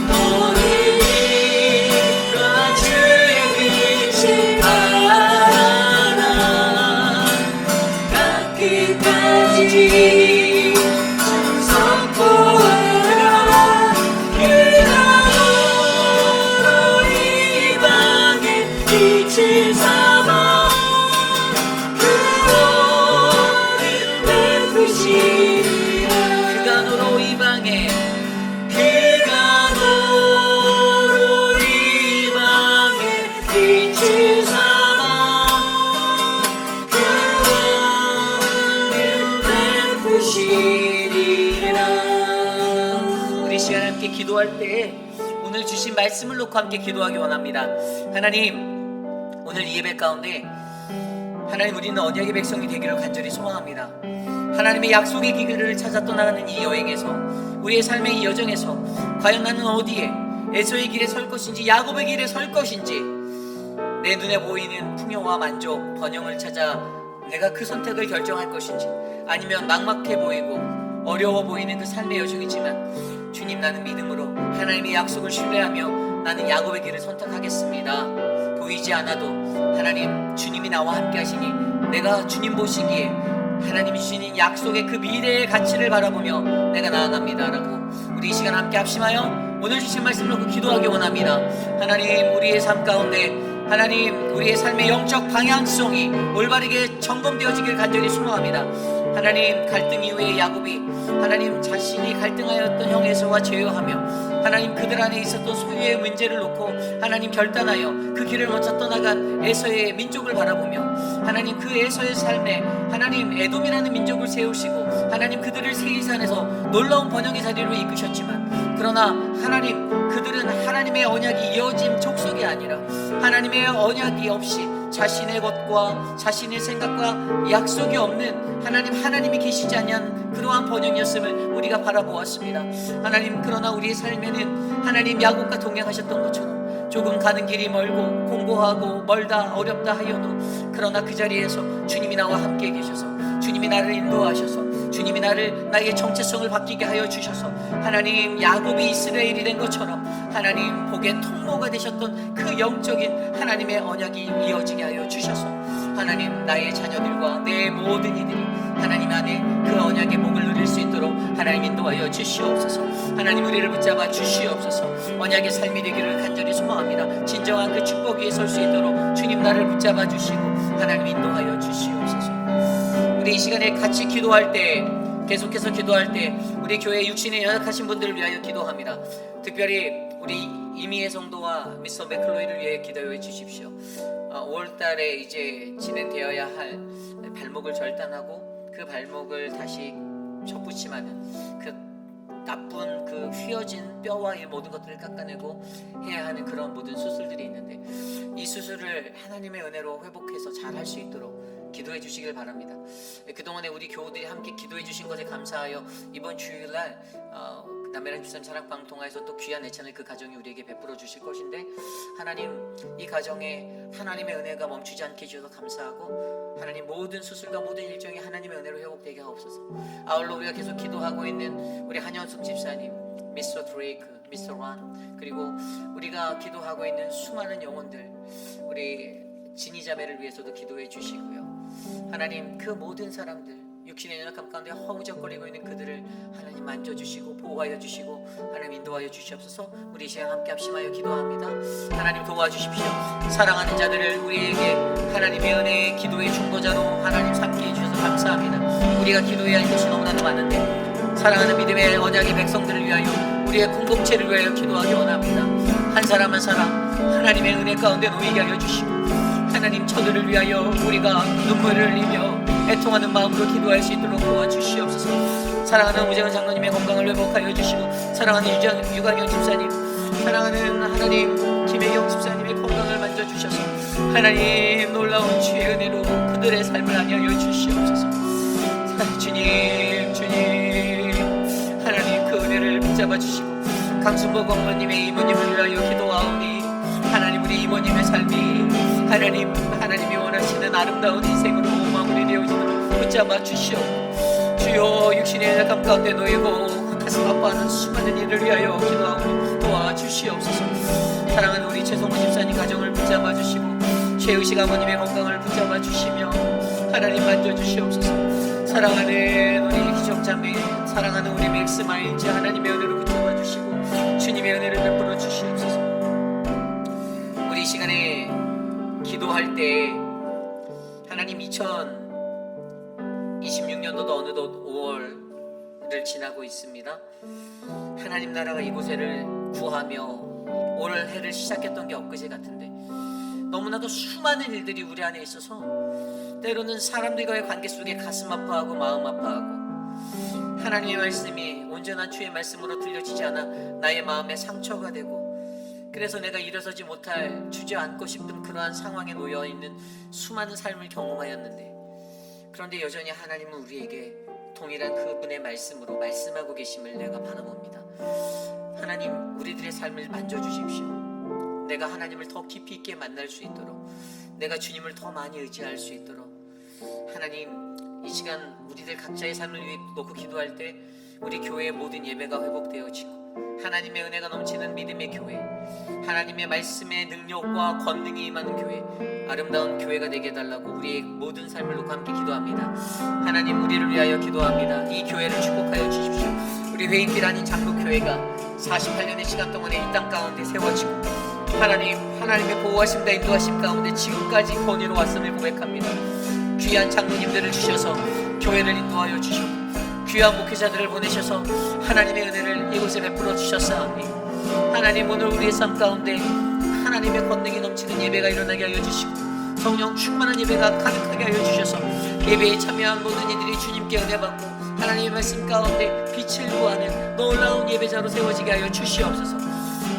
너는 일어나 주의 빛을 바라라. 땅끝까지 주 선포하라. 그가 우리 방에 빛을 삼아 구원을 베푸시리라. 그가 너로 이 방에 그가 기도할 때 오늘 주신 말씀을 놓고 함께 기도하기 원합니다. 하나님, 오늘 이 예배 가운데 하나님, 우리는 언약의 백성이 되기를 간절히 소망합니다. 하나님의 약속의 길을 찾아 떠나가는 이 여행에서, 우리의 삶의 이 여정에서 과연 나는 어디에, 에서의 길에 설 것인지 야곱의 길에 설 것인지, 내 눈에 보이는 풍요와 만족, 번영을 찾아 내가 그 선택을 결정할 것인지, 아니면 막막해 보이고 어려워 보이는 그 삶의 여정이지만 주님, 나는 믿음으로 하나님의 약속을 신뢰하며 나는 야곱의 길을 선택하겠습니다. 보이지 않아도 하나님, 주님이 나와 함께 하시니 내가 주님 보시기에 하나님이 주시는 약속의 그 미래의 가치를 바라보며 내가 나아갑니다 라고 우리 이 시간 함께 합심하여 오늘 주신 말씀을 놓고 기도하기 원합니다. 하나님, 우리의 삶 가운데 하나님, 우리의 삶의 영적 방향성이 올바르게 점검되어지길 간절히 소망합니다. 하나님, 갈등 이후에 야곱이 하나님 자신이 갈등하였던 형 에서와 제어하며 하나님 그들 안에 있었던 소유의 문제를 놓고 하나님 결단하여 그 길을 먼저 떠나간 에서의 민족을 바라보며 하나님 그 에서의 삶에 하나님 에돔이라는 민족을 세우시고 하나님 그들을 세이산에서 놀라운 번영의 자리로 이끄셨지만, 그러나 하나님 그들은 하나님의 언약이 이어진 족속이 아니라 하나님의 언약이 없이 자신의 것과 자신의 생각과 약속이 없는 하나님이 계시지 않는 그러한 번영이었음을 우리가 바라보았습니다. 하나님, 그러나 우리의 삶에는 하나님 야곱과 동행하셨던 것처럼 조금 가는 길이 멀고 공고하고 멀다 어렵다 하여도, 그러나 그 자리에서 주님이 나와 함께 계셔서 주님이 나를 인도하셔서 주님이 나의 정체성을 바뀌게 하여 주셔서 하나님, 야곱이 이스라엘이 된 것처럼 하나님 복의 통로가 되셨던 그 영적인 하나님의 언약이 이어지게 하여 주셔서 하나님, 나의 자녀들과 내 모든 이들이 하나님 안에 그 언약의 복을 누릴 수 있도록 하나님 인도하여 주시옵소서. 하나님, 우리를 붙잡아 주시옵소서. 언약의 삶이 되기를 간절히 소망합니다. 진정한 그 축복 위에 설 수 있도록 주님 나를 붙잡아 주시고 하나님 인도하여 주시옵소서. 우리 이 시간에 같이 기도할 때, 계속해서 기도할 때 우리 교회 육신에 연약하신 분들을 위하여 기도합니다. 특별히 우리 이미혜 성도와 미스터 맥클로이를 위해 기도해 주십시오. 5월달에 이제 진행되어야 할 발목을 절단하고 그 발목을 다시 접붙임하는 그 나쁜 그 휘어진 뼈와 이 모든 것들을 깎아내고 해야 하는 그런 모든 수술들이 있는데, 이 수술을 하나님의 은혜로 회복해서 잘 할 수 있도록 기도해 주시길 바랍니다. 그동안에 우리 교우들이 함께 기도해 주신 것에 감사하여 이번 주일날 남해란 주선 찬양방 통하여서 또 귀한 애찬을 그 가정이 우리에게 베풀어 주실 것인데, 하나님, 이 가정에 하나님의 은혜가 멈추지 않게 해주셔서 감사하고, 하나님 모든 수술과 모든 일정이 하나님의 은혜로 회복되게 하옵소서. 아울러 우리가 계속 기도하고 있는 우리 한현숙 집사님, 미스터 드레이크, 미스터 란, 그리고 우리가 기도하고 있는 수많은 영혼들, 우리 진이자매를 위해서도 기도해 주시고요. 하나님, 그 모든 사람들 육신의 연약함 가운데 허우적거리고 있는 그들을 하나님 만져주시고 보호하여 주시고 하나님 인도하여 주시옵소서. 우리 이 시간 함께 합심하여 기도합니다. 하나님 도와주십시오. 사랑하는 자들을 우리에게 하나님의 은혜의 기도의 중보자로 하나님 삼게 해주셔서 감사합니다. 우리가 기도해야 할 것이 너무나도 많은데, 사랑하는 믿음의 언약의 백성들을 위하여, 우리의 공동체를 위하여 기도하기 원합니다. 한 사람 한 사람 하나님의 은혜 가운데 놓이게 하여 주시고, 하나님 저들을 위하여 우리가 눈물을 흘리며 애통하는 마음으로 기도할 수 있도록 도와주시옵소서. 사랑하는 우재원 장로님의 건강을 회복하여 주시고, 사랑하는 유광현 집사님, 사랑하는 하나님 김혜경 집사님의 건강을 만져주셔서 하나님 놀라운 주의 은혜로 그들의 삶을 안하여 주시옵소서. 주님 하나님 그 은혜를 붙잡아 주시고, 강순복 어머님의 이모님을 위하여 기도하오니 하나님, 우리 이모님의 삶이 하나님이 원하시는 아름다운 인생으로 마무리 되어지도록 붙잡아 주시옵고, 주여 육신의 연약함 가운데 놓이고 가슴 아파하는 수많은 이를 위하여 기도하고 도와주시옵소서. 사랑하는 우리 최성호 집사님 가정을 붙잡아 주시고, 최의식 아버님의 건강을 붙잡아 주시며 하나님 만져주시옵소서. 사랑하는 우리 희정자매, 사랑하는 우리 맥스마일즈 하나님의 은혜로 붙잡아 주시고 주님의 은혜를 베풀어 주시옵소서. 우리 이 시간에 기도할 때 하나님, 2026년도도 어느덧 5월을 지나고 있습니다. 하나님 나라가 이곳에를 구하며 올 해를 시작했던 게 엊그제 같은데, 너무나도 수많은 일들이 우리 안에 있어서 때로는 사람들과의 관계 속에 가슴 아파하고 마음 아파하고, 하나님의 말씀이 온전한 주의 말씀으로 들려지지 않아 나의 마음에 상처가 되고, 그래서 내가 일어서지 못할 주저앉고 싶은 그러한 상황에 놓여 있는 수많은 삶을 경험하였는데, 그런데 여전히 하나님은 우리에게 동일한 그분의 말씀으로 말씀하고 계심을 내가 바라봅니다. 하나님, 우리들의 삶을 만져주십시오. 내가 하나님을 더 깊이 있게 만날 수 있도록, 내가 주님을 더 많이 의지할 수 있도록. 하나님, 이 시간 우리들 각자의 삶을 위해 놓고 기도할 때 우리 교회의 모든 예배가 회복되어지고, 하나님의 은혜가 넘치는 믿음의 교회, 하나님의 말씀의 능력과 권능이 임하는 교회, 아름다운 교회가 되게 해달라고 우리의 모든 삶을 놓고 함께 기도합니다. 하나님, 우리를 위하여 기도합니다. 이 교회를 축복하여 주십시오. 우리 회인길 아닌 장로교회가 48년의 시간 동안에 이 땅 가운데 세워지고, 하나님, 하나님의 보호하심과 인도하심 가운데 지금까지 건의로 왔음을 고백합니다. 귀한 장로님들을 주셔서 교회를 인도하여 주시고, 귀한 목회자들을 보내셔서 하나님의 은혜를 이곳에 베풀어 주셨사오니, 하나님, 오늘 우리의 삶 가운데 하나님의 권능이 넘치는 예배가 일어나게 하여 주시고, 성령 충만한 예배가 가득하게 하여 주셔서 예배에 참여한 모든 이들이 주님께 은혜 받고 하나님의 말씀 가운데 빛을 구하는 놀라운 예배자로 세워지게 하여 주시옵소서.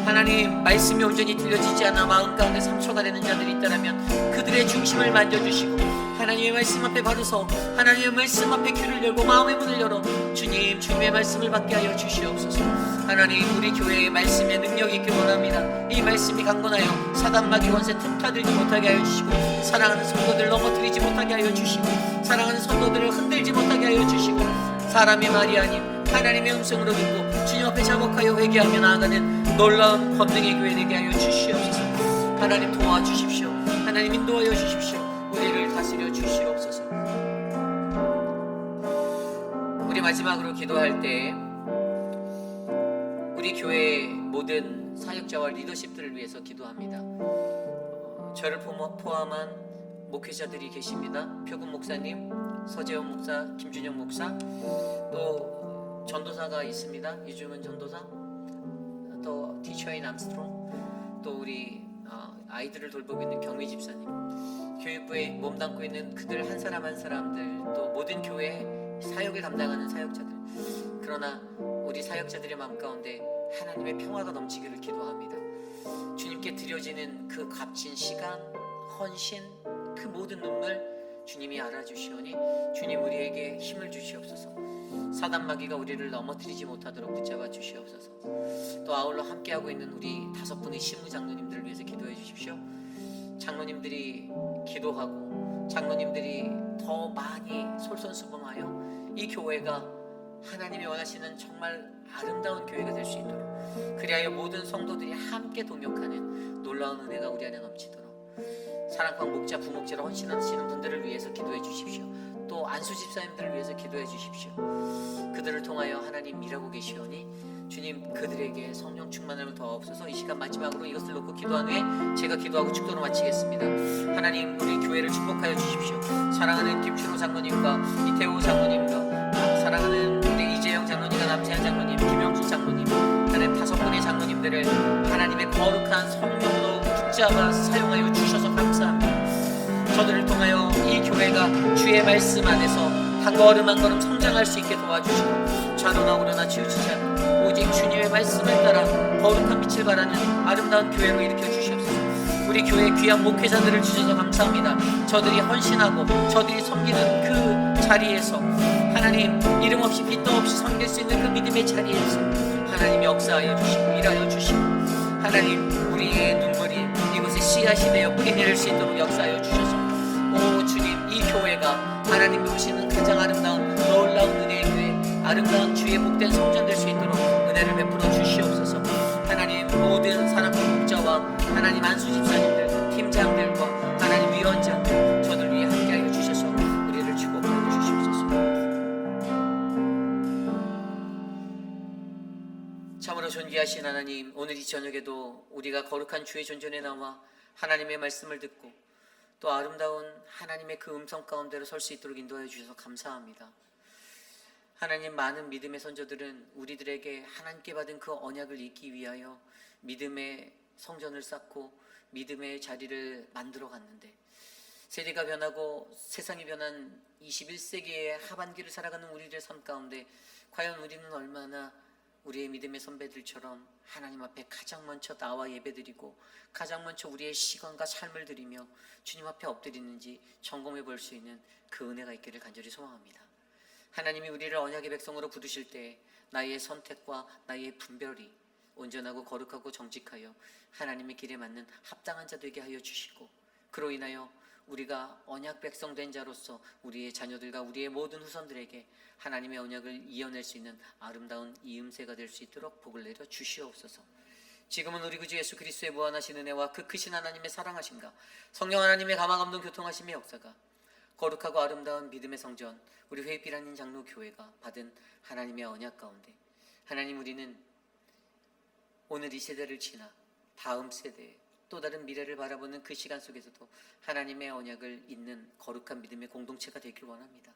하나님, 말씀이 온전히 들려지지 않아 마음 가운데 상처가 되는 자들이 있다면 그들의 중심을 만져주시고, 하나님의 말씀 앞에 바로 서 하나님의 말씀 앞에 귀를 열고 마음의 문을 열어 주님의 말씀을 받게 하여 주시옵소서. 하나님, 우리 교회의 말씀의 능력이 있길 원합니다. 이 말씀이 강건하여 사단마귀 원세 틈타들지 못하게 하여 주시고, 사랑하는 성도들 넘어뜨리지 못하게 하여 주시고, 사랑하는 성도들을 흔들지 못하게 하여 주시고, 사람의 말이 아닌 하나님의 음성으로 듣고 주님 앞에 자복하여 회개하며 나아가는 놀라운 권능의 교회 되게 하여 주시옵소서. 하나님, 도와주십시오. 하나님, 인도하여 주십시오. 우리를 다스려 주시옵소서. 우리 마지막으로 기도할 때 우리 교회의 모든 사역자와 리더십들을 위해서 기도합니다. 저를 포함한 목회자들이 계십니다. 표금 목사님, 서재원 목사, 김준영 목사, 또 전도사가 있습니다. 이주문 전도사, 또 티처인 암스트롱, 또 우리 아이들을 돌보고 있는 경미 집사님, 교육부에 몸담고 있는 그들 한 사람 한 사람들, 또 모든 교회 사역을 감당하는 사역자들, 그러나 우리 사역자들의 마음 가운데 하나님의 평화가 넘치기를 기도합니다. 주님께 드려지는 그 값진 시간, 헌신, 그 모든 눈물 주님이 알아주시오니 주님, 우리에게 힘을 주시옵소서. 사단마귀가 우리를 넘어뜨리지 못하도록 붙잡아 주시옵소서. 또 아울러 함께하고 있는 우리 5분의 신무장로님들을 위해서 기도해 주십시오. 장로님들이 기도하고 장로님들이 더 많이 솔선수범하여 이 교회가 하나님이 원하시는 정말 아름다운 교회가 될 수 있도록, 그리하여 모든 성도들이 함께 동역하는 놀라운 은혜가 우리 안에 넘치도록, 사랑방 목자, 부목자로 헌신하시는 분들을 위해서 기도해 주십시오. 또 안수 집사님들을 위해서 기도해 주십시오. 그들을 통하여 하나님 일하고 계시오니 주님, 그들에게 성령 충만함을 더하옵소서. 이 시간 마지막으로 이것을 놓고 기도한 후에 제가 기도하고 축도로 마치겠습니다. 하나님, 우리 교회를 축복하여 주십시오. 사랑하는 김춘호 장로님과 이태호 장로님과 사랑하는 우리 이재영 장로님과 남세한 장로님, 김영수 장로님, 하나님 5분의 장로님들을 하나님의 거룩한 성령으로 붙잡아 사용하여 주셔서 감사합니다. 저들을 통하여 이 교회가 주의 말씀 안에서 한 걸음 한 걸음 성장할 수 있게 도와주시고, 좌로나 우로나 치우치지 않고 오직 주님의 말씀을 따라 거룩한 빛을 발하는 아름다운 교회로 일으켜 주시옵소서. 우리 교회 귀한 목회자들을 주셔서 감사합니다. 저들이 헌신하고 저들이 섬기는 그 자리에서 하나님, 이름 없이 빛도 없이 섬길 수 있는 그 믿음의 자리에서 하나님 역사하여 주시고 일하여 주시고, 하나님, 우리의 눈물이 이곳에 씨앗이 되어 뿌리 내릴 수 있도록 역사하여 주셔서, 오 주님, 이 교회가 하나님 누시는 가장 아름다운 놀라운 은혜의 교회, 아름다운 주의 복된 성전 될 수 있도록 은혜를 베풀어 주시옵소서. 하나님, 모든 사랑방 목자와 하나님 안수 집사님들, 팀장들과 하나님 위원장들, 저들 위해 함께하여 주셔서 우리를 축복하여 주시옵소서. 참으로 존귀하신 하나님, 오늘 이 저녁에도 우리가 거룩한 주의 존전에 나와 하나님의 말씀을 듣고 또 아름다운 하나님의 그 음성 가운데로 설 수 있도록 인도하여 주셔서 감사합니다. 하나님, 많은 믿음의 선조들은 우리들에게 하나님께 받은 그 언약을 잇기 위하여 믿음의 성전을 쌓고 믿음의 자리를 만들어 갔는데, 세대가 변하고 세상이 변한 21세기의 하반기를 살아가는 우리들의 삶 가운데 과연 우리는 얼마나 우리의 믿음의 선배들처럼 하나님 앞에 가장 먼저 나와 예배드리고 가장 먼저 우리의 시간과 삶을 드리며 주님 앞에 엎드리는지 점검해 볼 수 있는 그 은혜가 있기를 간절히 소망합니다. 하나님이 우리를 언약의 백성으로 부르실 때 나의 선택과 나의 분별이 온전하고 거룩하고 정직하여 하나님의 길에 맞는 합당한 자 되게 하여 주시고, 그로 인하여 우리가 언약 백성 된 자로서 우리의 자녀들과 우리의 모든 후손들에게 하나님의 언약을 이어낼 수 있는 아름다운 이음새가 될 수 있도록 복을 내려 주시옵소서. 지금은 우리 구주 예수 그리스도의 무한하신 은혜와 그 크신 하나님의 사랑하심과 성령 하나님의 감화감동 교통하심의 역사가 거룩하고 아름다운 믿음의 성전 우리 회빛라는 장로교회가 받은 하나님의 언약 가운데, 하나님, 우리는 오늘 이 세대를 지나 다음 세대에 또 다른 미래를 바라보는 그 시간 속에서도 하나님의 언약을 잇는 거룩한 믿음의 공동체가 되길 원합니다.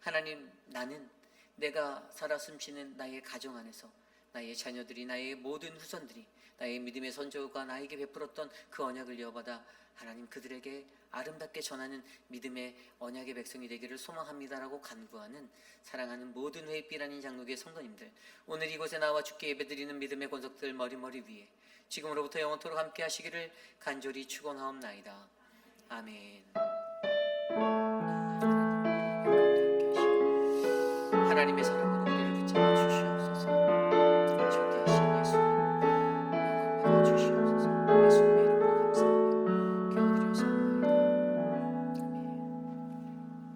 하나님, 나는 내가 살아 숨쉬는 나의 가정 안에서 나의 자녀들이, 나의 모든 후손들이 나의 믿음의 선조가 나에게 베풀었던 그 언약을 이어받아 하나님 그들에게 아름답게 전하는 믿음의 언약의 백성이 되기를 소망합니다라고 간구하는 사랑하는 모든 회빛 아닌 장로교의 성도님들, 오늘 이곳에 나와 주께 예배드리는 믿음의 권속들 머리 위에 지금으로부터 영원토록 함께 하시기를 간절히 축원하옵나이다. 아멘. 하나님의 사랑